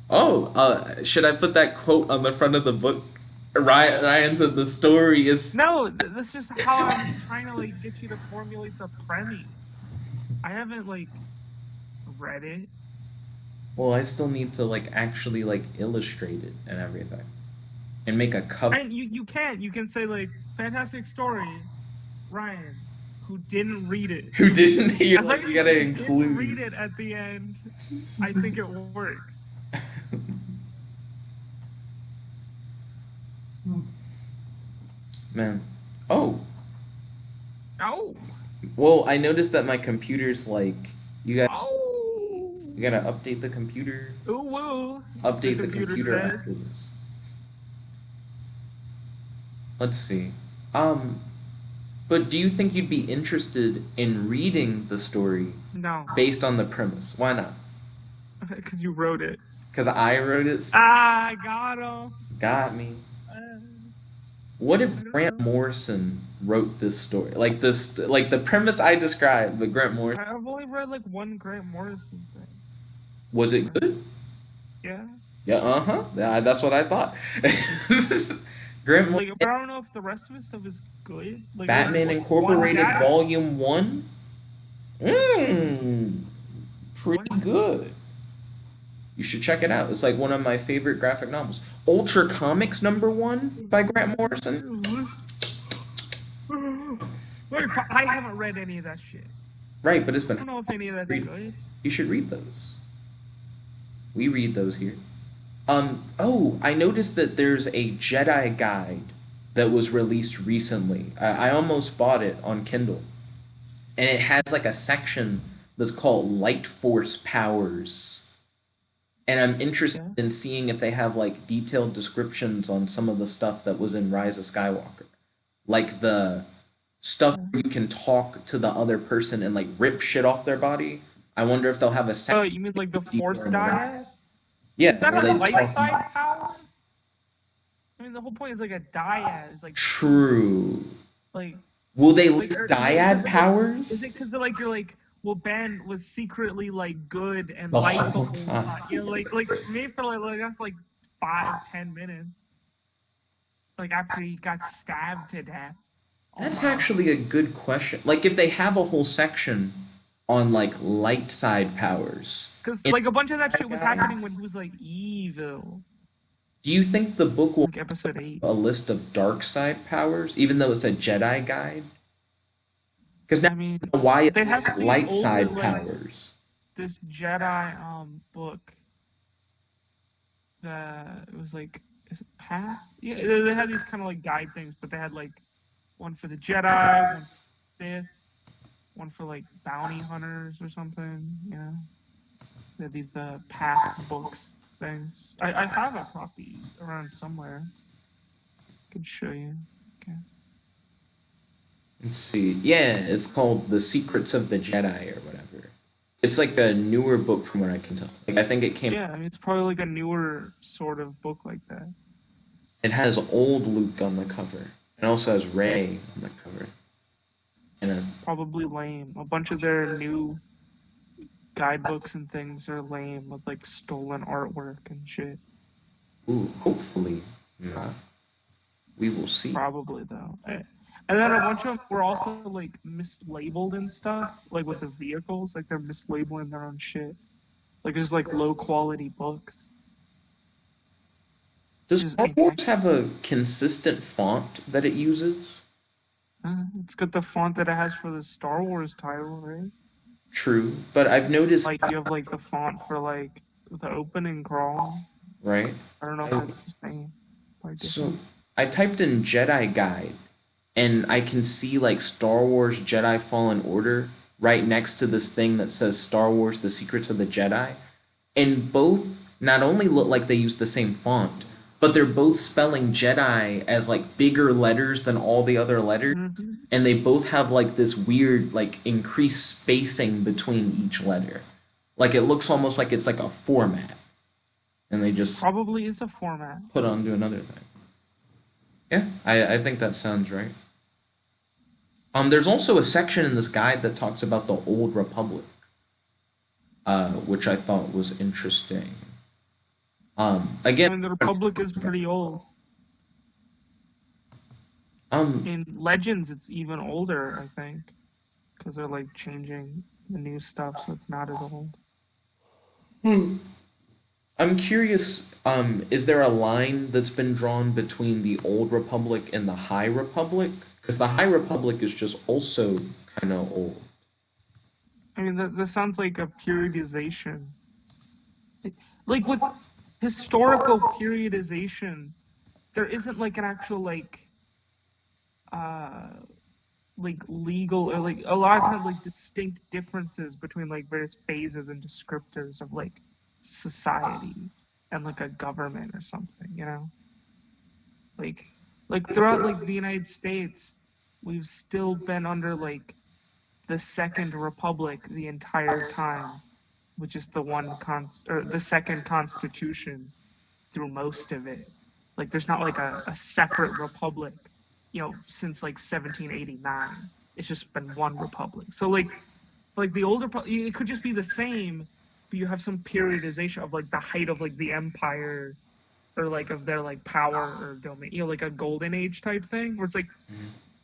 Oh, should I put that quote on the front of the book? Ryan said the story is. No, that's just how I'm trying to like get you to formulate the premise. I haven't like read it. Well, I still need to like actually like illustrate it and everything. and make a cover. And you can say like fantastic story, Ryan, who didn't read it. Who didn't? You're As long like, as you you gotta didn't read include. it at the end, I think it works. Man. Oh, Oh, well, I noticed that my computer's like, you got oh, you gotta update the computer. ooh, woo. The Update the computer computer says. after this. Let's see. Um, but do you think you'd be interested in reading the story No, based on the premise? Why not? because you wrote it. Because I wrote it. Ah, I got him. Got me. Uh, What if I don't Grant know. Morrison wrote this story? Like this, like the premise I described, but Grant Morrison, I've only read like one Grant Morrison thing. was it good? Yeah. Yeah, uh-huh. Yeah, that's what I thought. Grant Like, Morrison, but I don't know if the rest of his stuff is good. Like, I read Batman what, one Incorporated Batman. Volume 1? Mmm, What? pretty good. You should check it out. It's like one of my favorite graphic novels. Ultra Comics #1 by Grant Morrison. Wait, I haven't read any of that shit. Right, but it's I been don't know if any of that's read. good. You should read those. We read those here. Oh, I noticed that there's a Jedi guide that was released recently. I almost bought it on Kindle. And it has like a section that's called Light Force Powers. And I'm interested Yeah. in seeing if they have like detailed descriptions on some of the stuff that was in Rise of Skywalker. Like the stuff Yeah. where you can talk to the other person and like rip shit off their body. I wonder if they'll have a Oh, section you mean like the Force deeper into that. Dyad? Yeah, Is that where a they light talk. side power? I mean, the whole point is like a dyad. It's True. like, Will they like, list or is it because dyad like, is it powers? because like you're like, well, Ben was secretly like good and The light the whole whole time. time. You know, like me for like that's like 5-10 minutes. Like after he got stabbed to death, That's almost. actually a good question. Like if they have a whole section on like light side powers Because in like a bunch of that that shit was guide, happening when he was like evil, do you think the book will like episode 8. have a list of dark side powers, even though it's a Jedi guide? Because now I mean, I know why it they have lists these light older side like powers. this Jedi book that it was like, is it Path? Yeah, they had these kind of like guide things, but they had like one for the Jedi, one for Sith, one for like bounty hunters or something. Yeah, they had these Path books things. I have a copy around somewhere. I can show you. Okay. Let's see. Yeah, it's called The Secrets of the Jedi or whatever. It's like a newer book from what I can tell. Like I think it came. Yeah, I mean, it's probably like a newer sort of book like that. It has old Luke on the cover. It also has Rey on the cover. And a Probably lame. A bunch of their new guidebooks and things are lame with like stolen artwork and shit. ooh, hopefully not. We will see. Probably though. And then a bunch of them were also like mislabeled and stuff, like with the vehicles, like they're mislabeling their own shit. Like just like low quality books. Does Just Star ain't that Wars have a consistent font that it uses? it's got the font that it has for the Star Wars title, right? True, but I've noticed, Like you have like the font for like the opening crawl. right? I don't know if I, that's the same or so different. I typed in Jedi guide, and I can see like Star Wars Jedi Fallen Order right next to this thing that says Star Wars: The Secrets of the Jedi, and both not only look like they use the same font, but they're both spelling Jedi as like bigger letters than all the other letters, Hmm. and they both have like this weird like increased spacing between each letter. Like it looks almost like it's like a format, and they just Probably is a format. put onto another thing. Yeah, I think that sounds right. There's also a section in this guide that talks about the Old Republic, which I thought was interesting. I Again, mean, the Republic is pretty old. um, In Legends, it's even older, I think, because they're like changing the new stuff, so it's not as old. I'm curious. Is there a line that's been drawn between the Old Republic and the High Republic? Because the High Republic is just also kind of old. I mean, that sounds like a periodization. Like with historical periodization, there isn't like an actual uh like legal or like a lot of times like distinct differences between like various phases and descriptors of like society and like a government or something, you know? Like throughout like the United States, we've still been under like the Second Republic the entire time, which is the one or the second constitution through most of it. Like there's not like a separate republic, since like 1789. It's just been one republic. So like the older, it could just be the same, but you have some periodization of like the height of like the empire or like of their like power or domain, like a golden age type thing where it's like,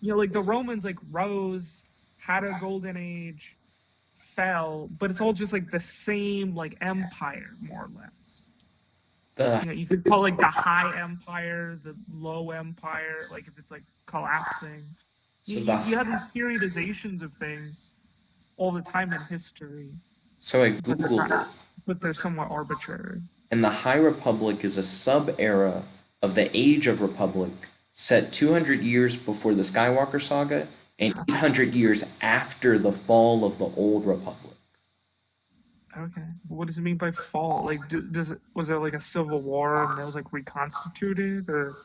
like the Romans like rose, had a golden age, fell, but it's all just like the same like empire more or less. The You could call like the high empire, the low empire, like if it's like collapsing. so You the have these periodizations of things all the time in history, so I but they're googled it, not, but they're somewhat arbitrary. and the High Republic is a sub-era of the Age of Republic, set 200 years before the Skywalker saga and 800 years after the fall of the Old Republic. Okay, what does it mean by fall? Like, does it was there like a civil war and it was like reconstituted, or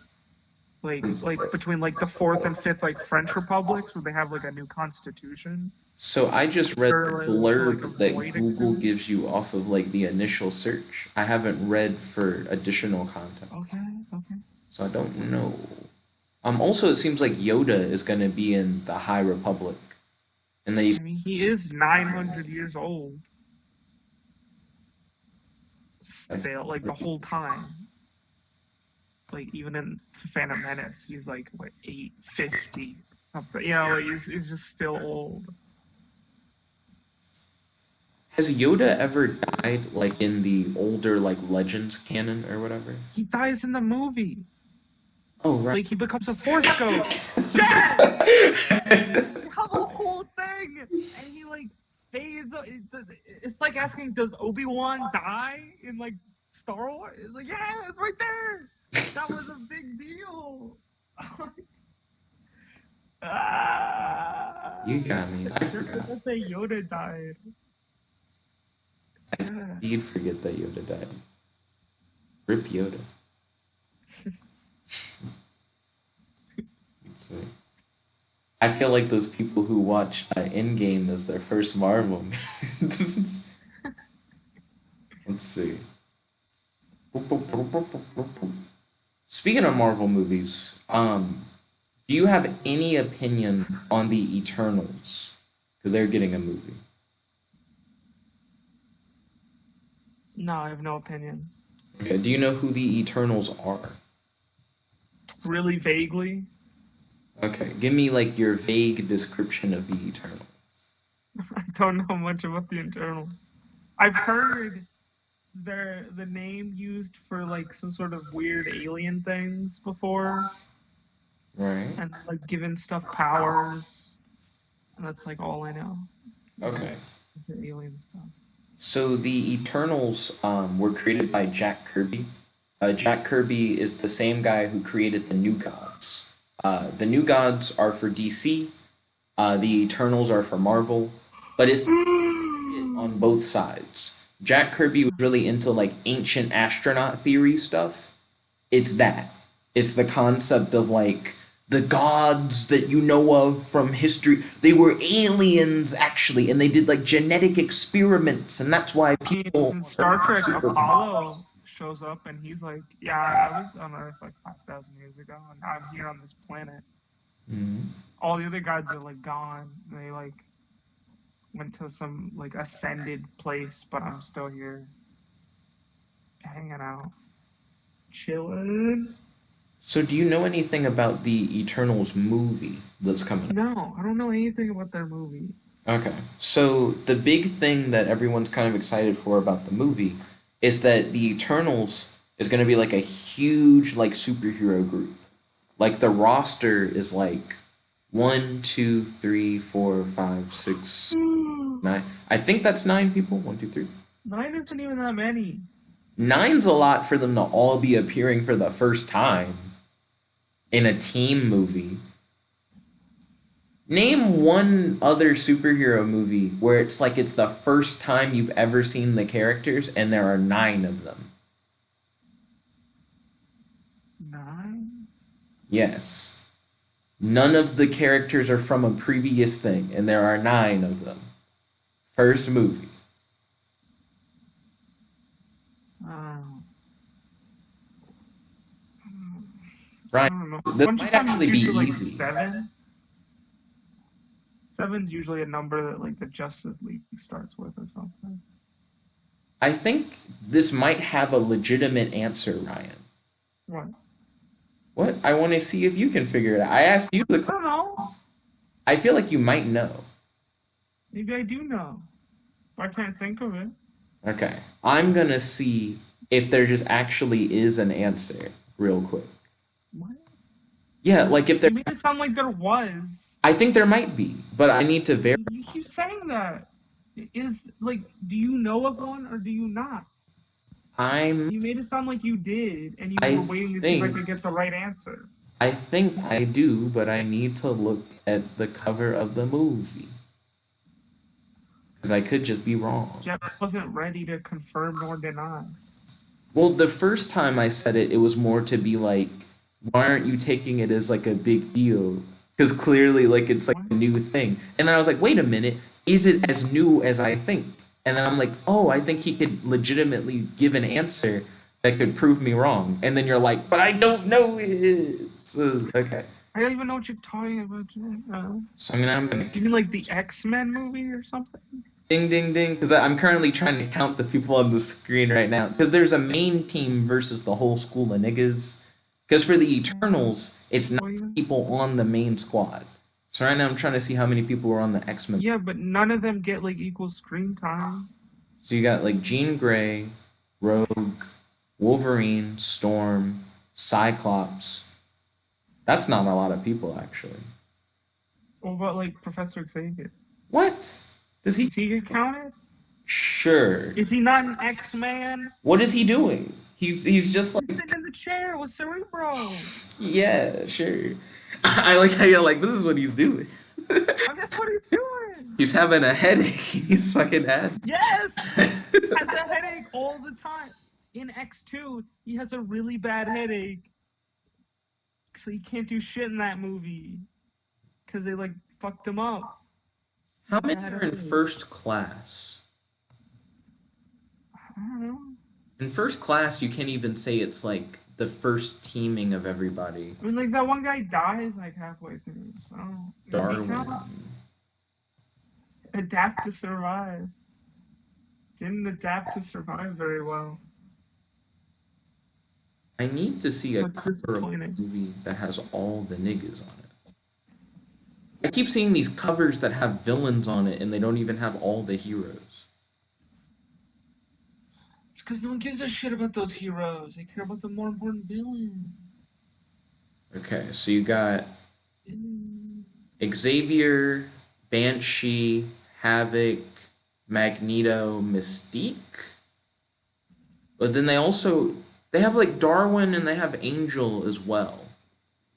like between like the fourth and fifth like French republics where they have like a new constitution? So I just read the Or to like blurb that avoid Google exist? gives you off of like the initial search. I haven't read for additional content, Okay, okay. so I don't know. Also, it seems like Yoda is going to be in the High Republic, and then he's I mean, he is 900 years old still, like the whole time. Like even in Phantom Menace, he's like what 850 something. Like he's just still old. has Yoda ever died like in the older like Legends canon or whatever? He dies in the movie. Oh right. Like he becomes a Force ghost. Yes, you have a whole thing, and he like fades. It's like asking, does Obi-Wan die in like Star Wars? It's like, yeah, it's right there. That was a big deal. You got me. I forgot. forgot that Yoda died. I Yeah. did forget that Yoda died. Rip Yoda. Let's see. I feel like those people who watch Endgame as their first Marvel movies. Let's see. Speaking of Marvel movies, do you have any opinion on the Eternals? Because they're getting a movie. No, I have no opinions. Okay, do you know who the Eternals are? Really vaguely. Okay, give me like your vague description of the Eternals. I don't know much about the internals. I've heard the name used for like some sort of weird alien things before, Right. and like given stuff powers, and that's like all I know. Okay. Just the alien stuff. So the Eternals were created by Jack Kirby. Jack Kirby is the same guy who created the New Gods. The New Gods are for DC. The Eternals are for Marvel, but it's on both sides. Jack Kirby was really into like ancient astronaut theory stuff. It's that. It's the concept of like the gods that you know of from history. They were aliens actually, and they did like genetic experiments, and that's why people In Star are Trek, super. Apollo shows up and he's like, "Yeah, I was on Earth like 5,000 years ago, and I'm here on this planet." Mhm. All the other gods are like gone. They like went to some like ascended place, but I'm still here, hanging out, chilling. So, do you know anything about the Eternals movie that's coming up? No, I don't know anything about their movie. Okay. So, the big thing that everyone's kind of excited for about the movie is that the Eternals is going to be like a huge like superhero group. Like the roster is like 1, 2, 3, 4, 5, 6, 9. I think that's 9 people. 1, 2, 3. 9 isn't even that many. Nine's a lot for them to all be appearing for the first time in a team movie. Name one other superhero movie where it's like it's the first time you've ever seen the characters and there are 9 of them. 9? Yes. None of the characters are from a previous thing and there are 9 of them. First movie. I Right. don't know. This Bunch of might times actually it's be usually like easy. 7. 7's usually a number that like the Justice League starts with or something. I think this might have a legitimate answer, Ryan. What? What? I want to see if you can figure it out. I asked you the I don't know. I feel like you might know. Maybe I do know. But I can't think of it. Okay. I'm going to see if there just actually is an answer real quick. What? Yeah, like if there You made it sound like there was. I think there might be, but I need to verify. You keep saying that. Do you know of one or do you not? You made it sound like you did, and you I were waiting to see if I think could get the right answer. I think I do, but I need to look at the cover of the movie. Because I could just be wrong. Jeff wasn't ready to confirm nor deny. Well, the first time I said it, it was more to be like, why aren't you taking it as like a big deal? Because clearly, like, it's like a new thing. And then I was like, wait a minute, is it as new as I think? And then I'm like, oh, I think he could legitimately give an answer that could prove me wrong. And then you're like, but I don't know it. So, okay. I don't even know what you're talking about. So I'm gonna You mean like the X-Men movie or something? ding ding ding because I'm currently trying to count the people on the screen right now because there's a main team versus the whole school of niggas. Because for the Eternals, it's 9 people on the main squad. So right now I'm trying to see how many people are on the X-Men. Yeah, but none of them get like equal screen time. So you got like Jean Grey, Rogue, Wolverine, Storm, Cyclops. That's not a lot of people actually. What about like Professor Xavier? What? Does he? Is he get counted? Sure. Is he not an X-Man? What is he doing? He's just like He's sitting in the chair with Cerebro. yeah, sure. I like how you're like this is what he's doing. That's what he's doing. He's having a headache. He's fucking had. Yes. Has a headache all the time. In X2, he has a really bad headache. So he can't do shit in that movie. Because they like fucked him up. How many are in first class? I don't know. In first class, you can't even say it's like the first teaming of everybody. I mean, like that one guy dies like halfway through. So Darwin. Adapt to survive. Didn't adapt to survive very well. I need to see a That's cover of a disappointing. movie that has all the niggas on it. I keep seeing these covers that have villains on it and they don't even have all the heroes. It's because no one gives a shit about those heroes. They care about the more important villain. Okay, so you got Xavier, Banshee, Havoc, Magneto, Mystique. But then they have like Darwin and they have Angel as well.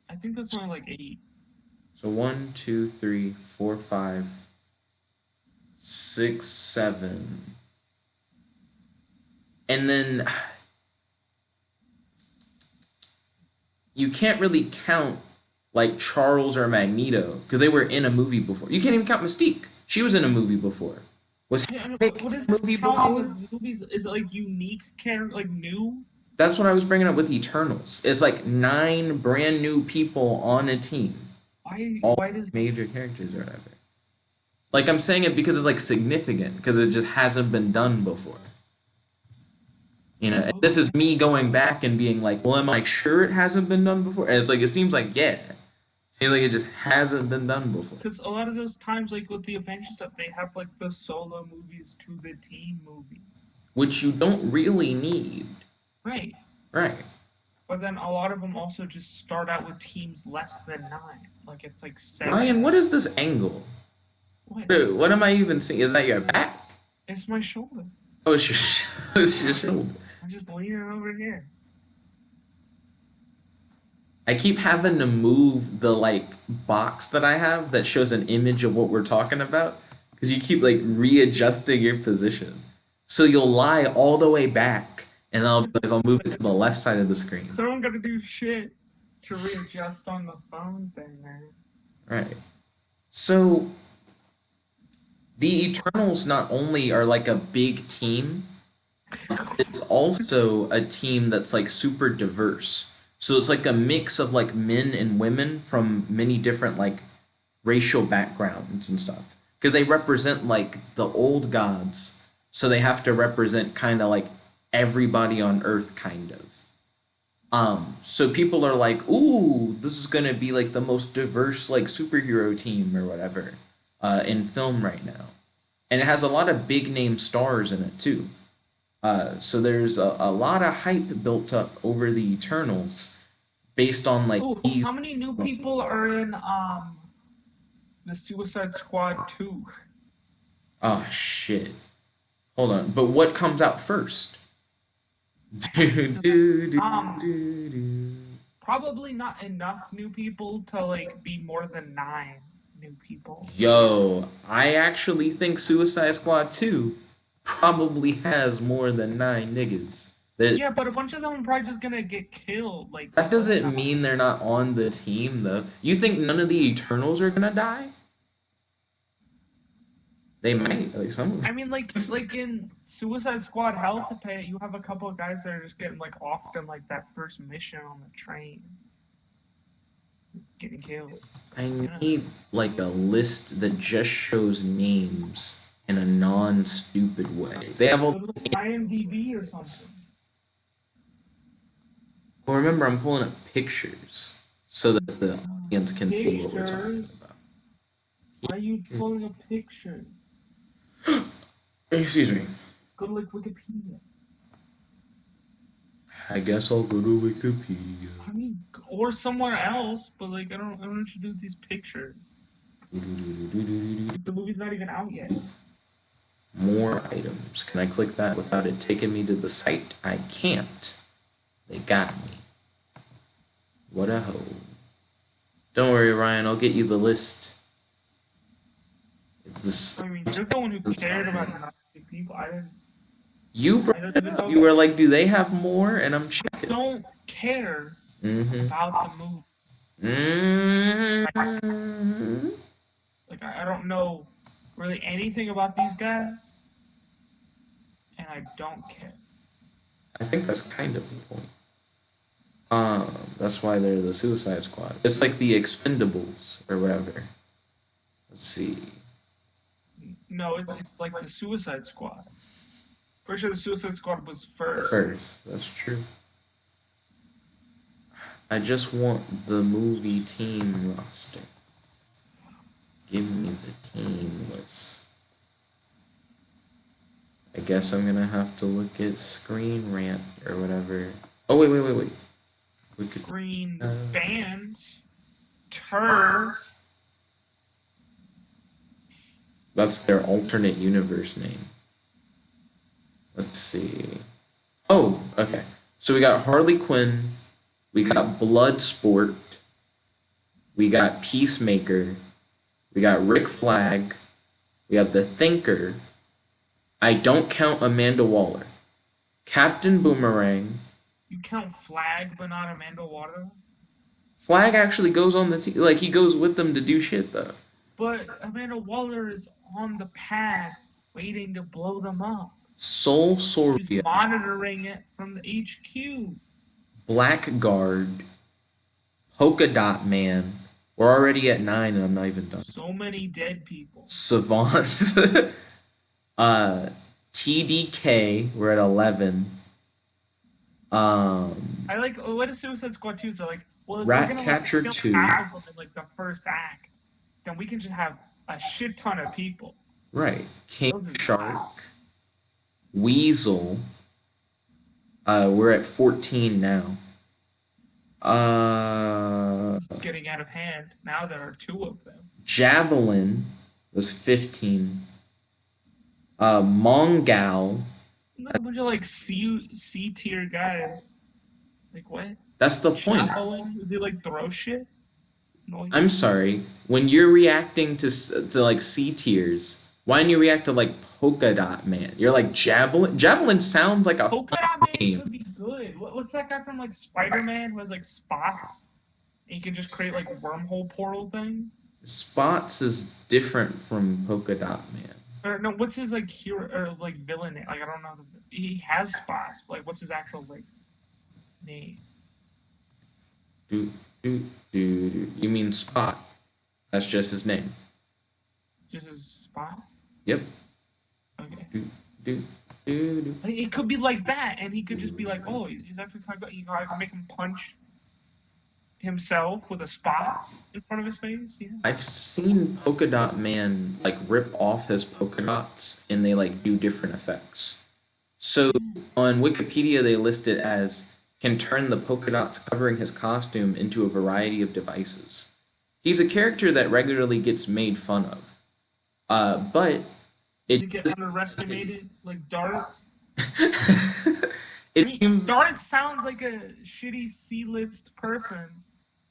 I think that's only like 8. So 1, 2, 3, 4, 5, 6, 7. And then you can't really count like Charles or Magneto because they were in a movie before. You can't even count Mystique. She was in a movie before. Was What is this movie counting before? of movies? Is it like unique character, like new? That's what I was bringing up with Eternals. It's like 9 brand new people on a team. Why does Major characters or whatever. Like I'm saying it because it's like significant because it just hasn't been done before. You know, and this is me going back and being like, well, am I sure it hasn't been done before? And it's like, it seems like, yeah. It seems like it just hasn't been done before. Because a lot of those times, like with the Avengers stuff, they have like the solo movies to the team movie. Which you don't really need. Right. Right. But then a lot of them also just start out with teams less than 9. Like it's like 7. Ryan, what is this angle? What? What am I even seeing? Is that your back? It's my shoulder. Oh, it's your, it's your shoulder. I'm just leaning over here. I keep having to move the like box that I have that shows an image of what we're talking about because you keep like readjusting your position. So you'll lie all the way back, and I'll move it to the left side of the screen. Someone gotta do shit to readjust on the phone thing, man. Right. So the Eternals not only are like a big team, it's also a team that's like super diverse. So it's like a mix of like men and women from many different like racial backgrounds and stuff. Because they represent like the old gods, so they have to represent kind of like everybody on Earth, kind of. So people are like, "Ooh, this is gonna be like the most diverse like superhero team or whatever in film right now," and it has a lot of big name stars in it too. So there's a lot of hype built up over the Eternals based on like Ooh, these. how many new people are in the Suicide Squad 2? Oh shit! Hold on, but what comes out first? Do, do, do, Um, do, do. Probably not enough new people to like be more than 9 new people. Yo, I actually think Suicide Squad 2 probably has more than 9 niggas. Yeah, but a bunch of them are probably just gonna get killed. Like That doesn't mean they're not on the team, though. You think none of the Eternals are gonna die? They might, like some of I them. mean, like in Suicide Squad Hell to Pay, you have a couple of guys that are just getting like offed in like that first mission on the train, just getting killed. So, I need like a list that just shows names in a non-stupid way. They have all. go to IMDb or something. Well, remember, I'm pulling up pictures so that the audience can see what we're talking Pictures. about. Why are you pulling a picture? Excuse me. Go to like Wikipedia. I guess I'll go to Wikipedia. I mean, or somewhere else, but like I don't know what you do with these pictures. The movie's not even out yet. More items. Can I click that without it taking me to the site? I can't. They got me. What a hoe. Don't worry, Ryan. I'll get you the list. This, I mean, you're the one who cared about the people. I didn't. you I brought don't it even up. know. You were like, "Do they have more?" And I'm I checking. don't care Mm-hmm. about the movie. Mm-hmm. Like I don't know really anything about these guys, and I don't care. I think that's kind of the point. That's why they're the Suicide Squad. It's like the Expendables or whatever. Let's see. No, it's like the Suicide Squad. Pretty sure the Suicide Squad was first. First, that's true. I just want the movie team roster. Give me the team list. I guess I'm gonna have to look at Screen Rant or whatever. Oh wait. We could, Screen Bands. Tur. that's their alternate universe name. Let's see. Oh, okay. So we got Harley Quinn, we got Bloodsport, we got Peacemaker, we got Rick Flag, we have the Thinker. I don't count Amanda Waller. Captain Boomerang. You count Flag, but not Amanda Water. Flag actually goes on the team. Like, he goes with them to do shit, though. But Amanda Waller is on the pad waiting to blow them up. Soul She's Soria, monitoring it from the HQ. Blackguard, Polka Dot Man. We're already at 9 and I'm not even done. So many dead people. Savant. TDK, we're at 11. I like what is Suicide Squad 2? So like, well, if Rat we're gonna Catcher kill 2. half of them in like the first act, then we can just have a shit ton of people. Right. King Those are Shark, Weasel, We're at 14 now. Uh, This is getting out of hand. Now there are two of them. Javelin was 15. Mongal, A bunch of like C tier guys. Like what? that's the point. Javelin? Does he like throw shit? I'm Noises? sorry. When you're reacting to like C tiers, why don't you react to like Polka Dot Man? You're like Javelin. Javelin sounds like a Polka fun Dot Man name. could be good. What's that guy from like Spider Man who has like spots? And you can just create like wormhole portal things? Spots is different from Polka Dot Man. Or no, what's his like hero or like villain name? Like I don't know. He has spots. But, like what's his actual like name? Do, do. You mean Spot? That's just his name. Just his spot? Yep. Okay. Do, do, do. Like, it could be like that, and he could just be like, "Oh, he's actually kind of." You know, I can make him punch himself with a spot in front of his face. Yeah. I've seen Polka Dot Man like rip off his polka dots and they like do different effects. So on Wikipedia they list it as can turn the polka dots covering his costume into a variety of devices. He's a character that regularly gets made fun of. But Does it he get underestimated like Dart? I it mean, Dart sounds like a shitty C-list person,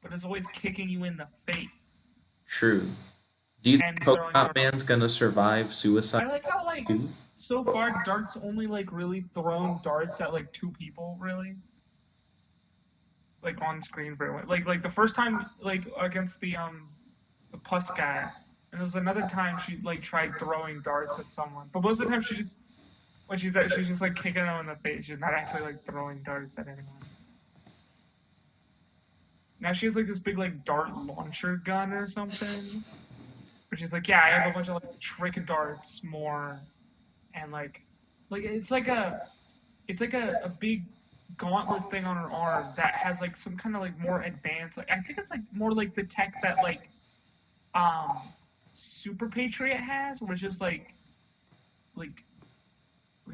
but is always kicking you in the face true. Do you think and Polka throwing Dot darts. Man's gonna survive suicide I like how like too? so far Dart's only like really thrown darts at like two people really. Like on screen for like the first time like against the pus guy, and there's another time she like tried throwing darts at someone, but most of the time she just when she's at she's just like kicking them in the face. She's not actually like throwing darts at anyone. Now she has like this big like dart launcher gun or something, but she's like, yeah, I have a bunch of like trick darts more, and like it's like a big gauntlet thing on her arm that has like some kind of like more advanced like I think it's like more like the tech that um Super Patriot has, where it's just like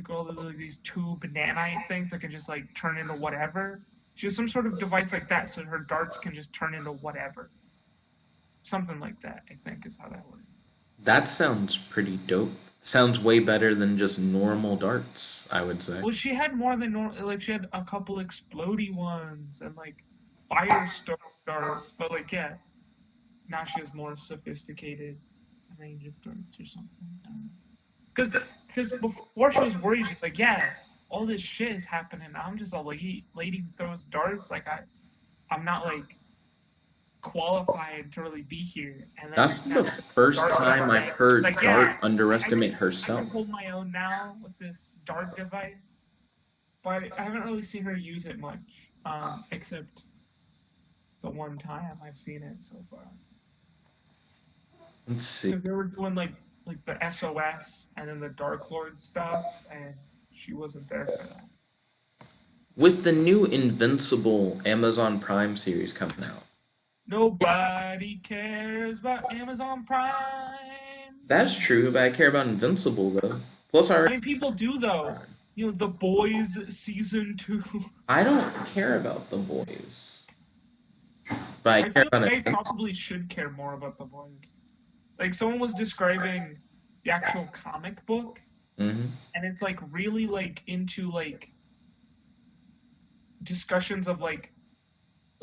all the like, these two bananite things that can just like turn into whatever. She has some sort of device like that, so her darts can just turn into whatever. Something like that, I think, is how that works. That sounds pretty dope. Sounds way better than just normal darts, I would say. Well, she had more than normal. Like she had a couple explodey ones and like firestorm darts, but like yeah, now she has more sophisticated range of darts or something. Because before she was worried, she's like, yeah, all this shit is happening. I'm just a lady who throws darts. Like I'm not like qualified to really be here. And then That's like now the first dart time I've device. heard Like Dart yeah, underestimate I can herself. hold my own now with this dart device, but I haven't really seen her use it much, except the one time I've seen it so far. Let's see. Because they were doing like the SOS and then the Dark Lord stuff, and she wasn't there for that. With the new Invincible Amazon Prime series coming out, Nobody cares about Amazon Prime. that's true, but I care about Invincible though. Plus, I I already, mean, people do though. You know, The Boys season 2. I don't care about the boys, but I I care feel about like I Invincible. probably should care more about The Boys. Like someone was describing the actual comic book, Hmm. and it's like really like into like discussions of like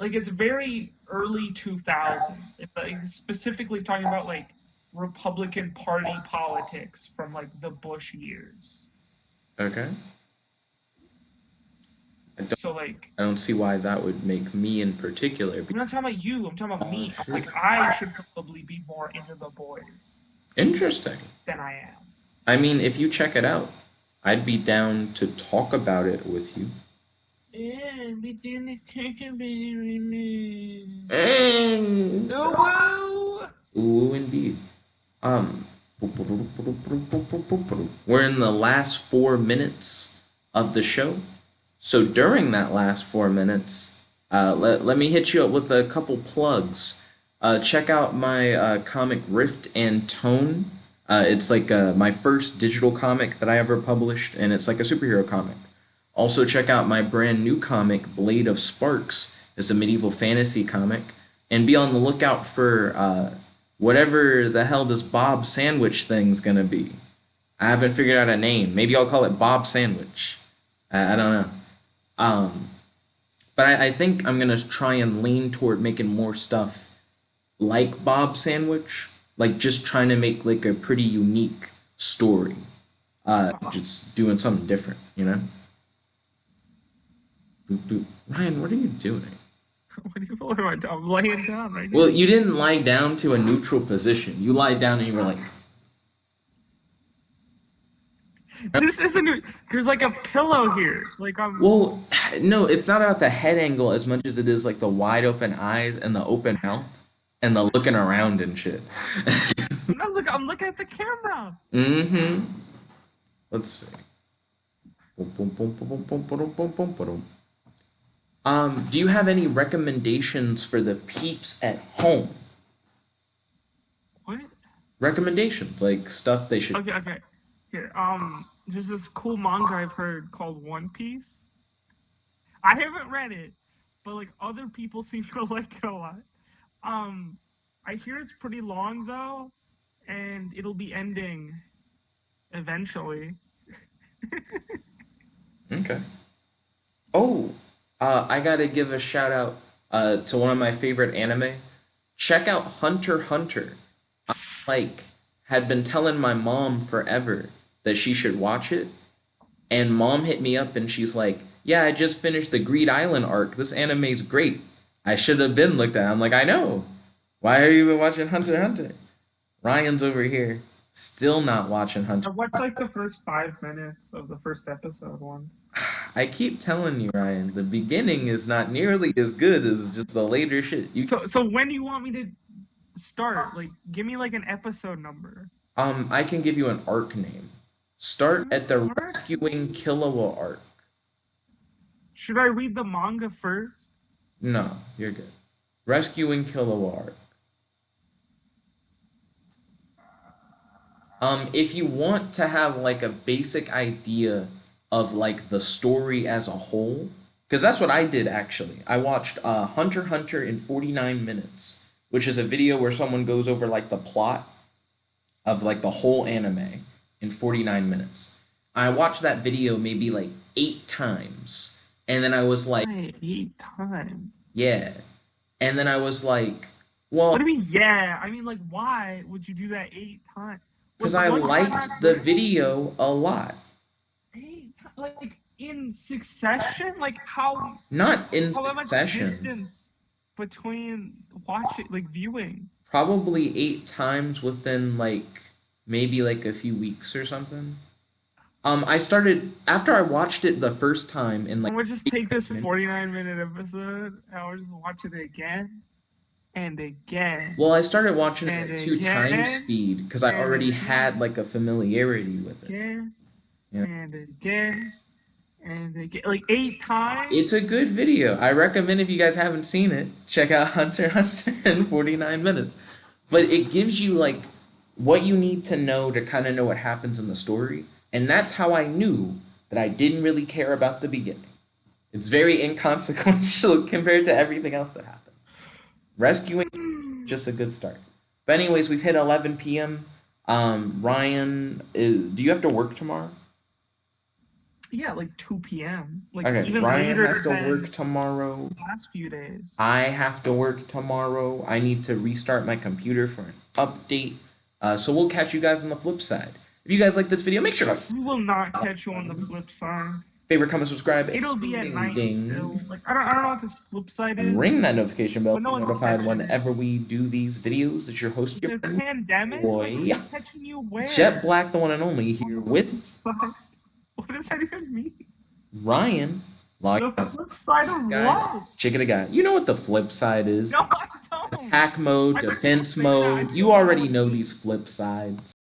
it's very early 2000s. It's like specifically talking about like Republican Party politics from like the Bush years. Okay. So like I don't see why that would make me in particular be I'm not talking about you, I'm talking about me. I'm sure. like I should probably be more into The Boys Interesting. than I am. I mean, if you check it out, I'd be down to talk about it with you. Yeah, we didn't take a minute. And Oh, ooh, indeed. Um, we're in the last 4 minutes of the show. So during that last 4 minutes, let me hit you up with a couple plugs. Check out my comic Rift and Tone. It's like my first digital comic that I ever published, and it's like a superhero comic. Also, check out my brand new comic, Blade of Sparks. It's a medieval fantasy comic. And be on the lookout for whatever the hell this Bob Sandwich thing's gonna be. I haven't figured out a name. Maybe I'll call it Bob Sandwich. I don't know. Um, but I think I'm gonna try and lean toward making more stuff like Bob Sandwich, like just trying to make like a pretty unique story. Just doing something different, you know? Boop, boop. Ryan, what are you doing? What am I doing? I'm laying down right Well, now. you didn't lie down to a neutral position. You lied down and you were like, This isn't. There's like a pillow here. Like I'm. well, no, it's not about the head angle as much as it is like the wide open eyes and the open mouth and the looking around and shit. I'm not look. I'm looking at the camera. Mm-hmm. Let's see. Boom, boom, boom, boom, boom, boom, boom, boom, boom, boom. Do you have any recommendations for the peeps at home? What? Recommendations, like stuff they should. Okay. Okay. Here. There's this cool manga I've heard called One Piece. I haven't read it, but like other people seem to like it a lot. Um, I hear it's pretty long though, and it'll be ending eventually. Okay. Oh, I gotta give a shout out to one of my favorite anime. Check out Hunter x Hunter. Like, had been telling my mom forever that she should watch it, and mom hit me up and she's like, "Yeah, I just finished the Greed Island arc. This anime's great. I should have been looked at." I'm like, "I know. Why are you even watching Hunter x Hunter?" Ryan's over here, still not watching Hunter. I watched like the first 5 minutes of the first episode once. I keep telling you, Ryan, the beginning is not nearly as good as just the later shit. So when do you want me to start? Like, give me like an episode number. I can give you an arc name. Start at the Arc? Rescuing Killua arc. Should I read the manga first? No, you're good. Rescuing Killua arc. If you want to have like a basic idea of like the story as a whole, because that's what I did actually. I watched Hunter x Hunter in 49 minutes, which is a video where someone goes over like the plot of like the whole anime in 49 minutes. I watched that video maybe like 8 times, and then I was like, Why 8 times? yeah. And then I was like, well, What do you mean? Yeah, I mean like why would you do that 8 times? because Was I one time liked not the good? video a lot. 8 times, like in succession? Like Not in how much succession. distance between watching, like viewing? Probably 8 times within like maybe like a few weeks or something. I started after I watched it the first time in like And we'll just take this minutes. 49-minute episode and we'll just watch it again and again Well, I started watching it and at 2 times again speed because I and already again, had like a familiarity with it. again Yeah. and again and again, like 8 times. It's a good video. I recommend if you guys haven't seen it, check out Hunter x Hunter in 49 minutes. But it gives you like what you need to know to kind of know what happens in the story. And that's how I knew that I didn't really care about the beginning. It's very inconsequential compared to everything else that happens. Rescuing, just a good start. But anyways, we've hit 11 p.m. Ryan, do you have to work tomorrow? Yeah, like 2 p.m. Like Okay, even Ryan later has to than work tomorrow. the last few days. I have to work tomorrow. I need to restart my computer for an update. So we'll catch you guys on the flip side. If you guys like this video, make sure to We will not catch you on the flip side. favorite, comment, subscribe, It'll be at ding, night ding. still. Like I don't know what this flip side is. And ring that notification bell But to no be one's notified catching it. whenever we do these videos. It's your host, your The friend, pandemic? boy. Like, who's catching you where? Jet Black, the one and only, here On the with flip side? What does that even mean? Ryan. Log The flip side of guys. what? Chicken a guy. You know what the flip side is? No, I don't. Attack mode, I defense figured out. I mode. still You don't know already what it know means. these flip sides.